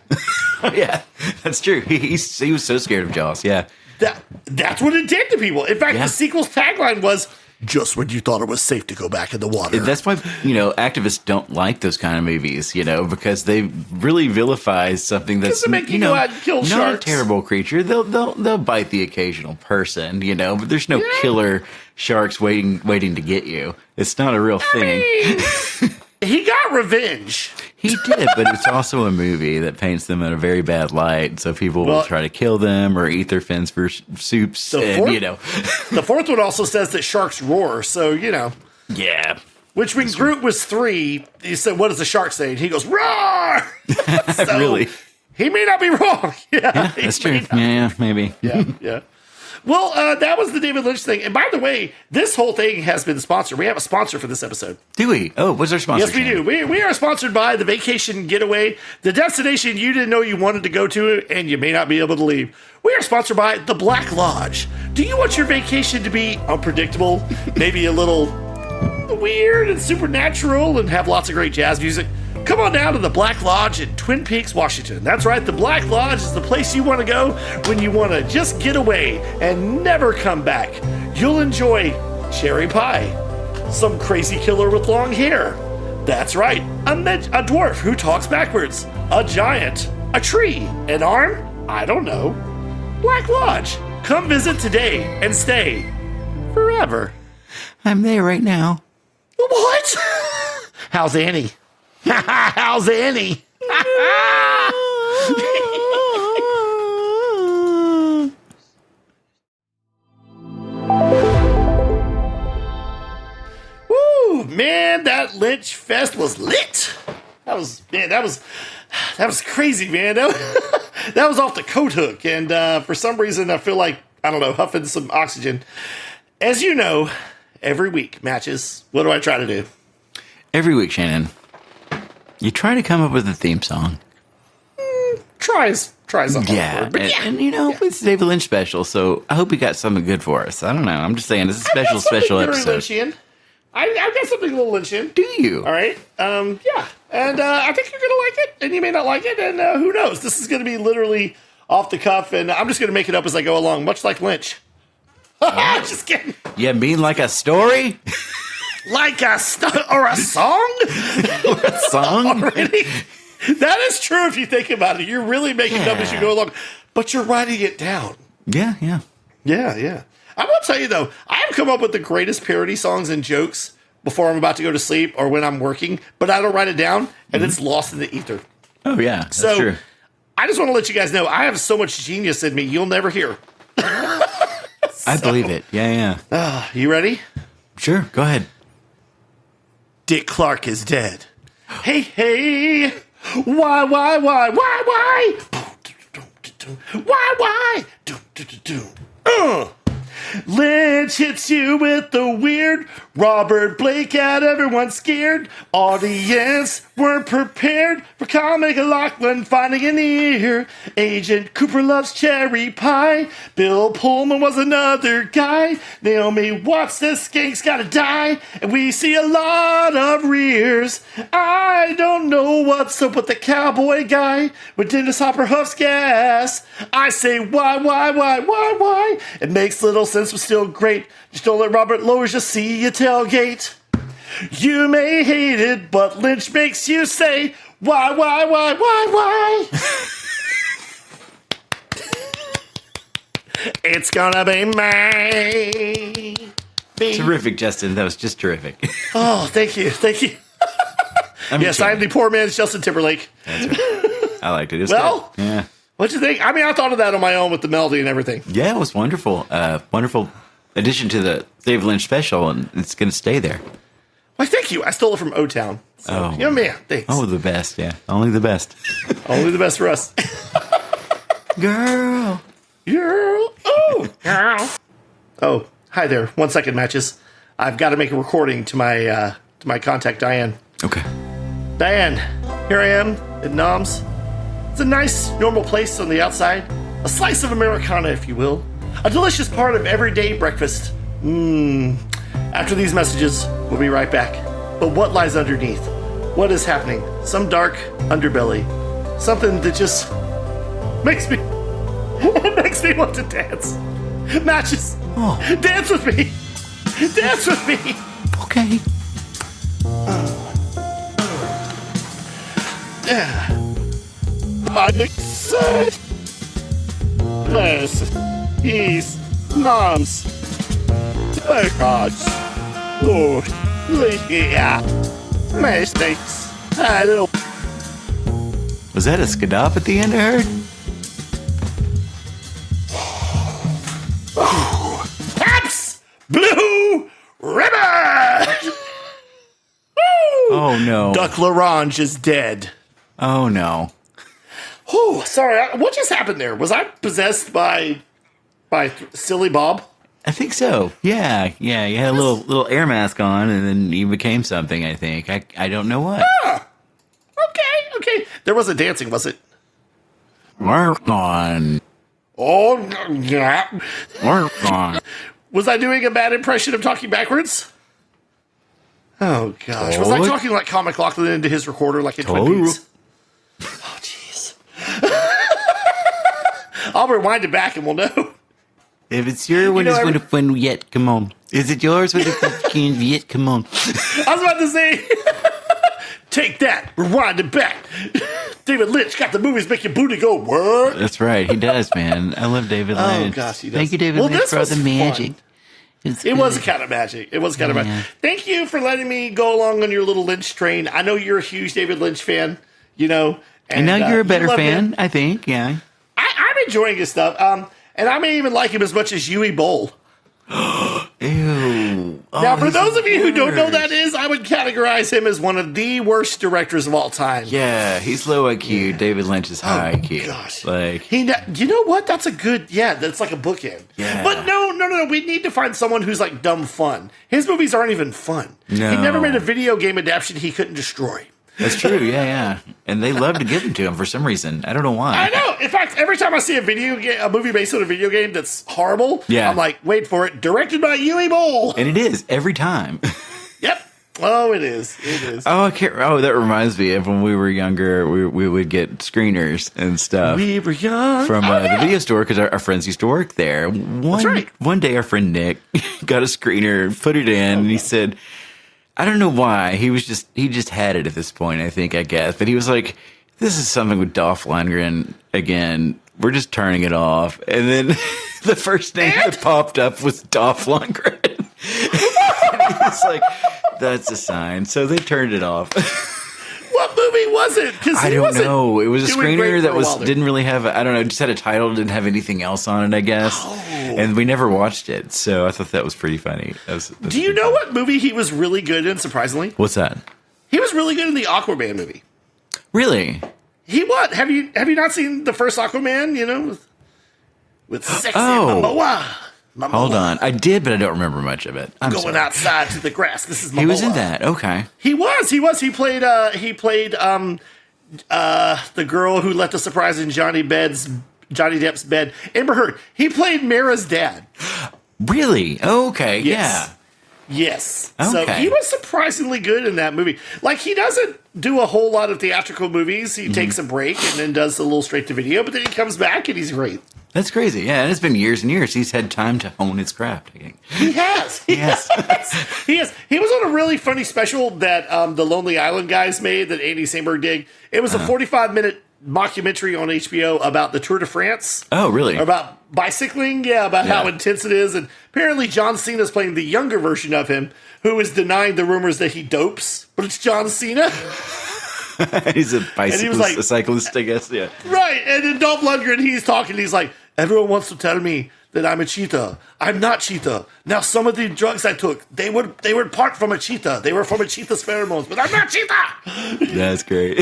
Yeah, that's true. He was so scared of Jaws. Yeah. That's what it did to people. In fact, the sequel's tagline was, just when you thought it was safe to go back in the water. That's why, activists don't like those kind of movies, because they really vilify something that's, make you go out and kill not sharks. A terrible creature. They'll bite the occasional person, but there's no killer sharks waiting to get you. It's not a real thing. He got revenge. He did, but it's also a movie that paints them in a very bad light. So people will try to kill them or eat their fins for soups. The fourth one also says that sharks roar. So, Yeah. Which when Groot was 3, he said, what does the shark say? And he goes, roar! So, really? He may not be wrong. Yeah, that's true. Yeah, maybe. Yeah. Well, that was the David Lynch thing. And by the way, this whole thing has been sponsored. We have a sponsor for this episode. Do we? Oh, what's our sponsor? Yes, we do. We are sponsored by the Vacation Getaway, the destination you didn't know you wanted to go to and you may not be able to leave. We are sponsored by the Black Lodge. Do you want your vacation to be unpredictable, maybe a little weird and supernatural, and have lots of great jazz music? Come on down to the Black Lodge in Twin Peaks, Washington. That's right, the Black Lodge is the place you want to go when you want to just get away and never come back. You'll enjoy cherry pie, some crazy killer with long hair. That's right, a dwarf who talks backwards, a giant, a tree, an arm, I don't know. Black Lodge. Come visit today and stay forever. I'm there right now. What? How's Annie? How's Annie? Woo, man, that Lynch Fest was lit. That was crazy, man. That was off the coat hook, and for some reason, I feel like, I don't know, huffing some oxygen. As you know, every week, Matches, what do I try to do? Every week, Shannon, you try to come up with a theme song. Tries on yeah, but it's a David Lynch special, so I hope you got something good for us. I don't know. I'm just saying, it's a special episode. Lynchian. I've got something a little Lynchian. Do you? All right. Yeah. And I think you're going to like it, and you may not like it, and who knows? This is going to be literally off the cuff, and I'm just going to make it up as I go along, much like Lynch. Just kidding. You mean like a story? Like or a song? Or a song? Already? That is true if you think about it. You're really making up as you go along, but you're writing it down. Yeah. Yeah. I will tell you, though, I have come up with the greatest parody songs and jokes before I'm about to go to sleep or when I'm working, but I don't write it down, and it's lost in the ether. Oh, yeah. That's so true. I just want to let you guys know I have so much genius in me you'll never hear. I believe it. Yeah. You ready? Sure. Go ahead. Dick Clark is dead. Hey. Why? Lynch hits you with the weird. Robert Blake had everyone scared. Audience weren't prepared for comic Lachlan finding an ear. Agent Cooper loves cherry pie. Bill Pullman was another guy. Naomi Watts says Skank's gotta die. And we see a lot of rears. I don't know what's up with the cowboy guy. When Dennis Hopper huffs gas, I say why? It makes little sense, but still great. Just don't let Robert Loggia see you tailgate. You may hate it, but Lynch makes you say why? It's gonna be me. Terrific, Justin. That was just terrific. Oh, thank you. Yes, I'm the poor man's Justin Timberlake. That's right. I liked it. It was Well, good. Yeah. What'd you think? I mean, I thought of that on my own with the melody and everything. Yeah, it was wonderful. Wonderful addition to the David Lynch special, and it's going to stay there. Why, thank you. I stole it from O-Town. So, man, thanks. Oh, the best, yeah. Only the best. Only the best for us. Girl. Oh, girl. Oh, hi there. 1 second, matches. I've got to make a recording to my contact, Diane. Okay. Diane, here I am at NOMS. It's a nice, normal place on the outside. A slice of Americana, if you will. A delicious part of everyday breakfast. After these messages, we'll be right back. But what lies underneath? What is happening? Some dark underbelly. Something that just makes me want to dance. Matches. Oh. Dance with me. Dance with me. Okay. Yeah. My success. Bless. Peace. Moms. Oh gods. Lord. Yeah. Mistakes. I don't. Was that a skadop at the end, I heard? Paps Blue Ribbon. Oh, no. Duck Larange is dead. Oh, no. Oh, sorry. What just happened there? Was I possessed by Silly Bob? I think so. Yeah. You had a little air mask on, and then you became something, I think. I don't know what. Ah, okay. There wasn't dancing, was it? Work on. Oh, yeah. Work on. Was I doing a bad impression of talking backwards? Oh, gosh. Was I talking like Comic Lachlan into his recorder like in Twin Peaks? Oh, jeez. I'll rewind it back and we'll know. If it's your one, it's with a fun yet. Come on. Is it yours with a fucking yet? Come on. I was about to say, take that, rewind it back. David Lynch got the movies make your booty go work. That's right. He does, man. I love David Lynch. Oh, gosh, he does. Thank you, David Lynch, for all the magic. It was kind of magic. Thank you for letting me go along on your little Lynch train. I know you're a huge David Lynch fan, you know. And now you're a better fan, I think. Yeah. I'm enjoying his stuff. And I may even like him as much as Yui Bowl. Ew. Now, for those of you who don't know who that is, I would categorize him as one of the worst directors of all time. Yeah, he's low IQ. Yeah. David Lynch is high IQ. Gosh. Like, you know what? That's a good, that's like a bookend. Yeah. But no. We need to find someone who's like dumb fun. His movies aren't even fun. No. He never made a video game adaptation he couldn't destroy. That's true. Yeah. And they love to give them to him for some reason. I don't know why. I know. In fact, every time I see a movie based on a video game that's horrible, I'm like, wait for it. Directed by Yui Bowl. And it is every time. Yep. Oh, it is. Oh, that reminds me of when we were younger. We would get screeners and stuff. We were young from the video store because our friends used to work there. That's right. One day, our friend Nick got a screener, put it in, and he said, I don't know why. He just had it at this point, I guess. But he was like, This is something with Dolph Lundgren again. We're just turning it off, and then the first name that popped up was Dolph Lundgren. And he's like, "That's a sign." So they turned it off. What movie was it? Because I don't know. It was a doing great screener for that a while there. didn't really have. I don't know. Just had a title, didn't have anything else on it. I guess. Oh. And we never watched it, so I thought that was pretty funny. Do you know what movie he was really good in? Surprisingly, What's that? he was really good in the Aquaman movie. Really? He what? Have you not seen the first Aquaman? You know, with sexy Momoa. Hold on. I did, but I don't remember much of it. I'm Going sorry. outside to the grass. This is Momoa. He was in that. Okay. He was. He played the girl who let the surprise in Johnny Depp's bed. Amber Heard. He played Mara's dad. Really? Okay. Yes. Yeah. Yes. So Okay. he was surprisingly good in that movie. Like, he doesn't do a whole lot of theatrical movies. He takes a break and then does a little straight to video, but then he comes back and he's great. That's crazy. Yeah, and it's been years and years. He's had time to hone his craft, I think. He has. He has. He has. He was on a really funny special that the Lonely Island guys made that Andy Samberg did. It was a 45-minute mockumentary on HBO about the Tour de France. Oh, really? About bicycling, about how intense it is. And apparently John Cena's playing the younger version of him, who is denying the rumors that he dopes, but it's John Cena. He's a bicyclist, like- a cyclist, I guess. Yeah. Right. And then Dolph Lundgren, he's talking, he's like, everyone wants to tell me that I'm a cheetah. I'm not cheetah. Now, some of the drugs I took, they were part from a cheetah. They were from a cheetah's pheromones, but I'm not cheetah. That's great.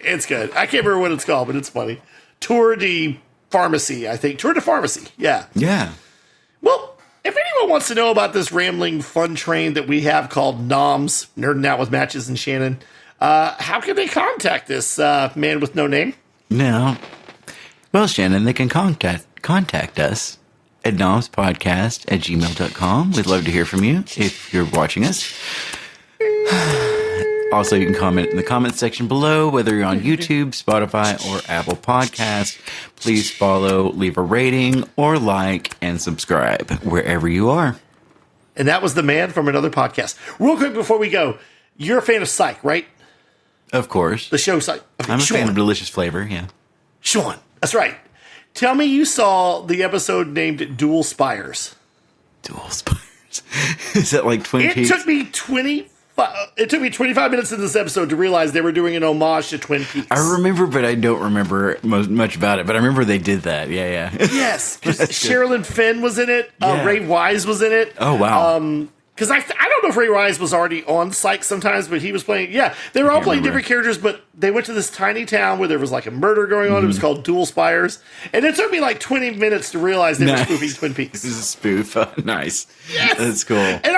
It's good. I can't remember what it's called, but it's funny. Tour de Pharmacy, I think. Tour de Pharmacy. Yeah. Yeah. Well, if anyone wants to know about this rambling fun train that we have called NOMS, Nerding Out with Matches and Shannon, how can they contact this man with no name? No. Well, Shannon, they can contact us at nomspodcast@gmail.com. We'd love to hear from you if you're watching us. Also, you can comment in the comments section below, whether you're on YouTube, Spotify, or Apple Podcasts. Please follow, leave a rating, or like, and subscribe wherever you are. And that was the man from another podcast. Real quick before we go, you're a fan of Psych, right? Of course. The show Psych. Okay, I'm a Sean. fan of delicious flavor, yeah. Sean, that's right. Tell me you saw the episode named Dual Spires. Dual Spires. Is that like Twin Peaks? It took me 25 minutes in this episode to realize they were doing an homage to Twin Peaks. I remember, but I don't remember much about it. But I remember they did that. Yeah. Yes, because Sherilyn Fenn was in it. Yeah. Ray Wise was in it. Oh, wow. Because I don't know if Ray Wise was already on Psych sometimes, but he was playing. Yeah, they were all playing different characters, but they went to this tiny town where there was like a murder going on. It was called Dual Spires, and it took me like 20 minutes to realize they were spoofing Twin Peaks. This is a spoof. Nice. Yes. That's cool. And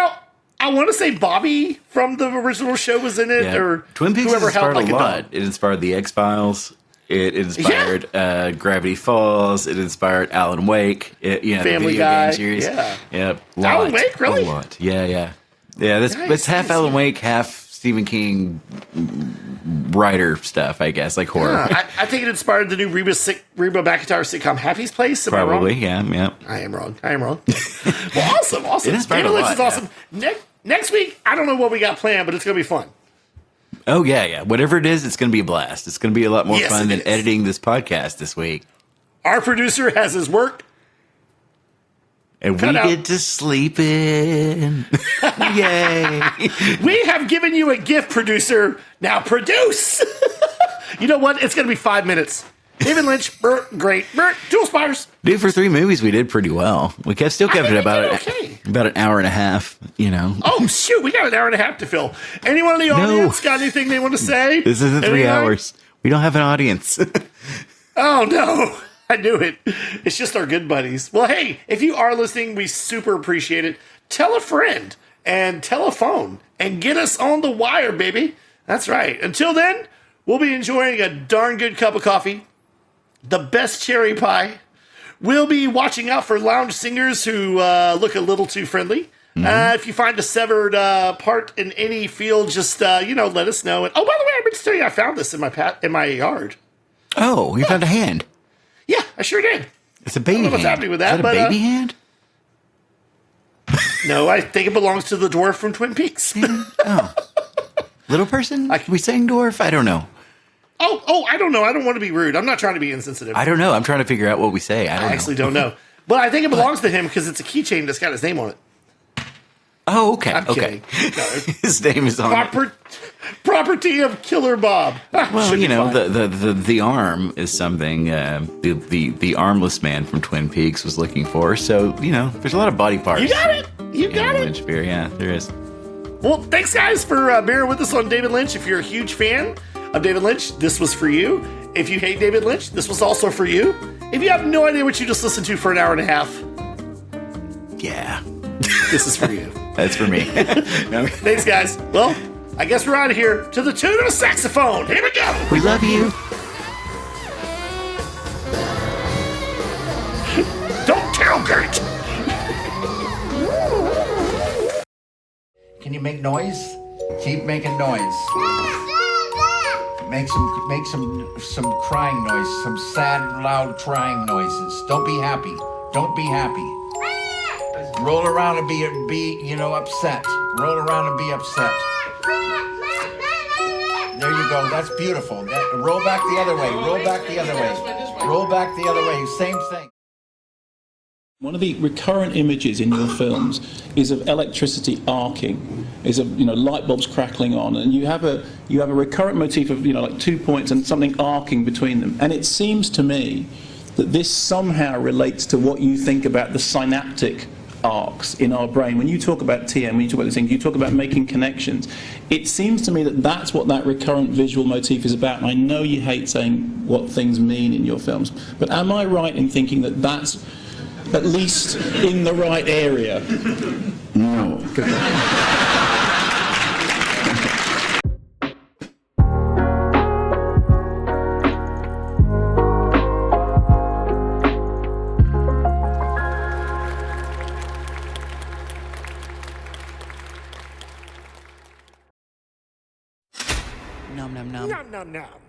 I want to say Bobby from the original show was in it, or Twin Peaks whoever inspired held like a lot. It inspired the X-Files. It inspired Gravity Falls. It inspired Alan Wake. The Family video Guy. game series. Yeah. Yep. Alan Wake, really? A lot. Yeah. That's half Alan Wake, half Stephen King writer stuff, I guess, like horror. I think it inspired the new Reba McEntire sitcom Happy's Place. Am Probably, I wrong? yeah. I am wrong. Well, awesome. It inspired David a Lynch lot, is awesome. Next week, I don't know what we got planned, but it's going to be fun. Oh, yeah. Whatever it is, it's going to be a blast. It's going to be a lot more Yes, fun it than is. editing this podcast this week. Our producer has his work. And Cut we out. get to sleep in. Yay. We have given you a gift, producer. Now produce. You know what? It's going to be 5 minutes. David Lynch, great. Dual Spires. Dude, for 3 movies, we did pretty well. We still kept it about okay. an hour and a half, Oh, shoot. We got an hour and a half to fill. Anyone in the audience got anything they want to say? This isn't 3 Anything? hours. We don't have an audience. Oh, no. I knew it. It's just our good buddies. Well, hey, if you are listening, we super appreciate it. Tell a friend and tell a phone and get us on the wire, baby. That's right. Until then, we'll be enjoying a darn good cup of coffee, the best cherry pie. We'll be watching out for lounge singers who look a little too friendly. If you find a severed part in any field, just let us know. And oh, by the way, I meant to tell you, I found this in my yard. Oh, you found a hand. Yeah, I sure did. It's a baby I don't know what's hand. happening with that, Is but, a baby hand? No, I think it belongs to the dwarf from Twin Peaks. Oh. Little person? We saying dwarf? I don't know. Oh, I don't know. I don't want to be rude. I'm not trying to be insensitive. I don't know. I'm trying to figure out what we say. I actually don't know. But I think it belongs to him because it's a keychain that's got his name on it. Oh, okay. I'm okay. kidding. No. His name is on it. Property of Killer Bob. Well, you know, the arm is something the armless man from Twin Peaks was looking for. So, you know, there's a lot of body parts. You got it. You got it. Lynch beer. Yeah, there is. Well, thanks, guys, for bearing with us on David Lynch. If you're a huge fan of David Lynch, this was for you. If you hate David Lynch, this was also for you. If you have no idea what you just listened to for an hour and a half, yeah, this is for you. That's for me. Thanks, guys. Well, I guess we're out of here to the tune of a saxophone. Here we go. We love you. Don't tailgate. Can you make noise? Keep making noise. Make some crying noise, some sad, loud crying noises. Don't be happy. Don't be happy. Roll around and be upset. Roll around and be upset. There you go. That's beautiful. Roll back the other way. Roll back the other way. Roll back the other way. Same thing. One of the recurrent images in your films is of electricity arcing, is of light bulbs crackling on, and you have a recurrent motif of like 2 points and something arcing between them. And it seems to me that this somehow relates to what you think about the synaptic arcs in our brain. When you talk about TM, when you talk about these things, you talk about making connections. It seems to me that that's what that recurrent visual motif is about. And I know you hate saying what things mean in your films, but am I right in thinking that that's at least in the right area? No. Nom nom nom. Nom nom nom.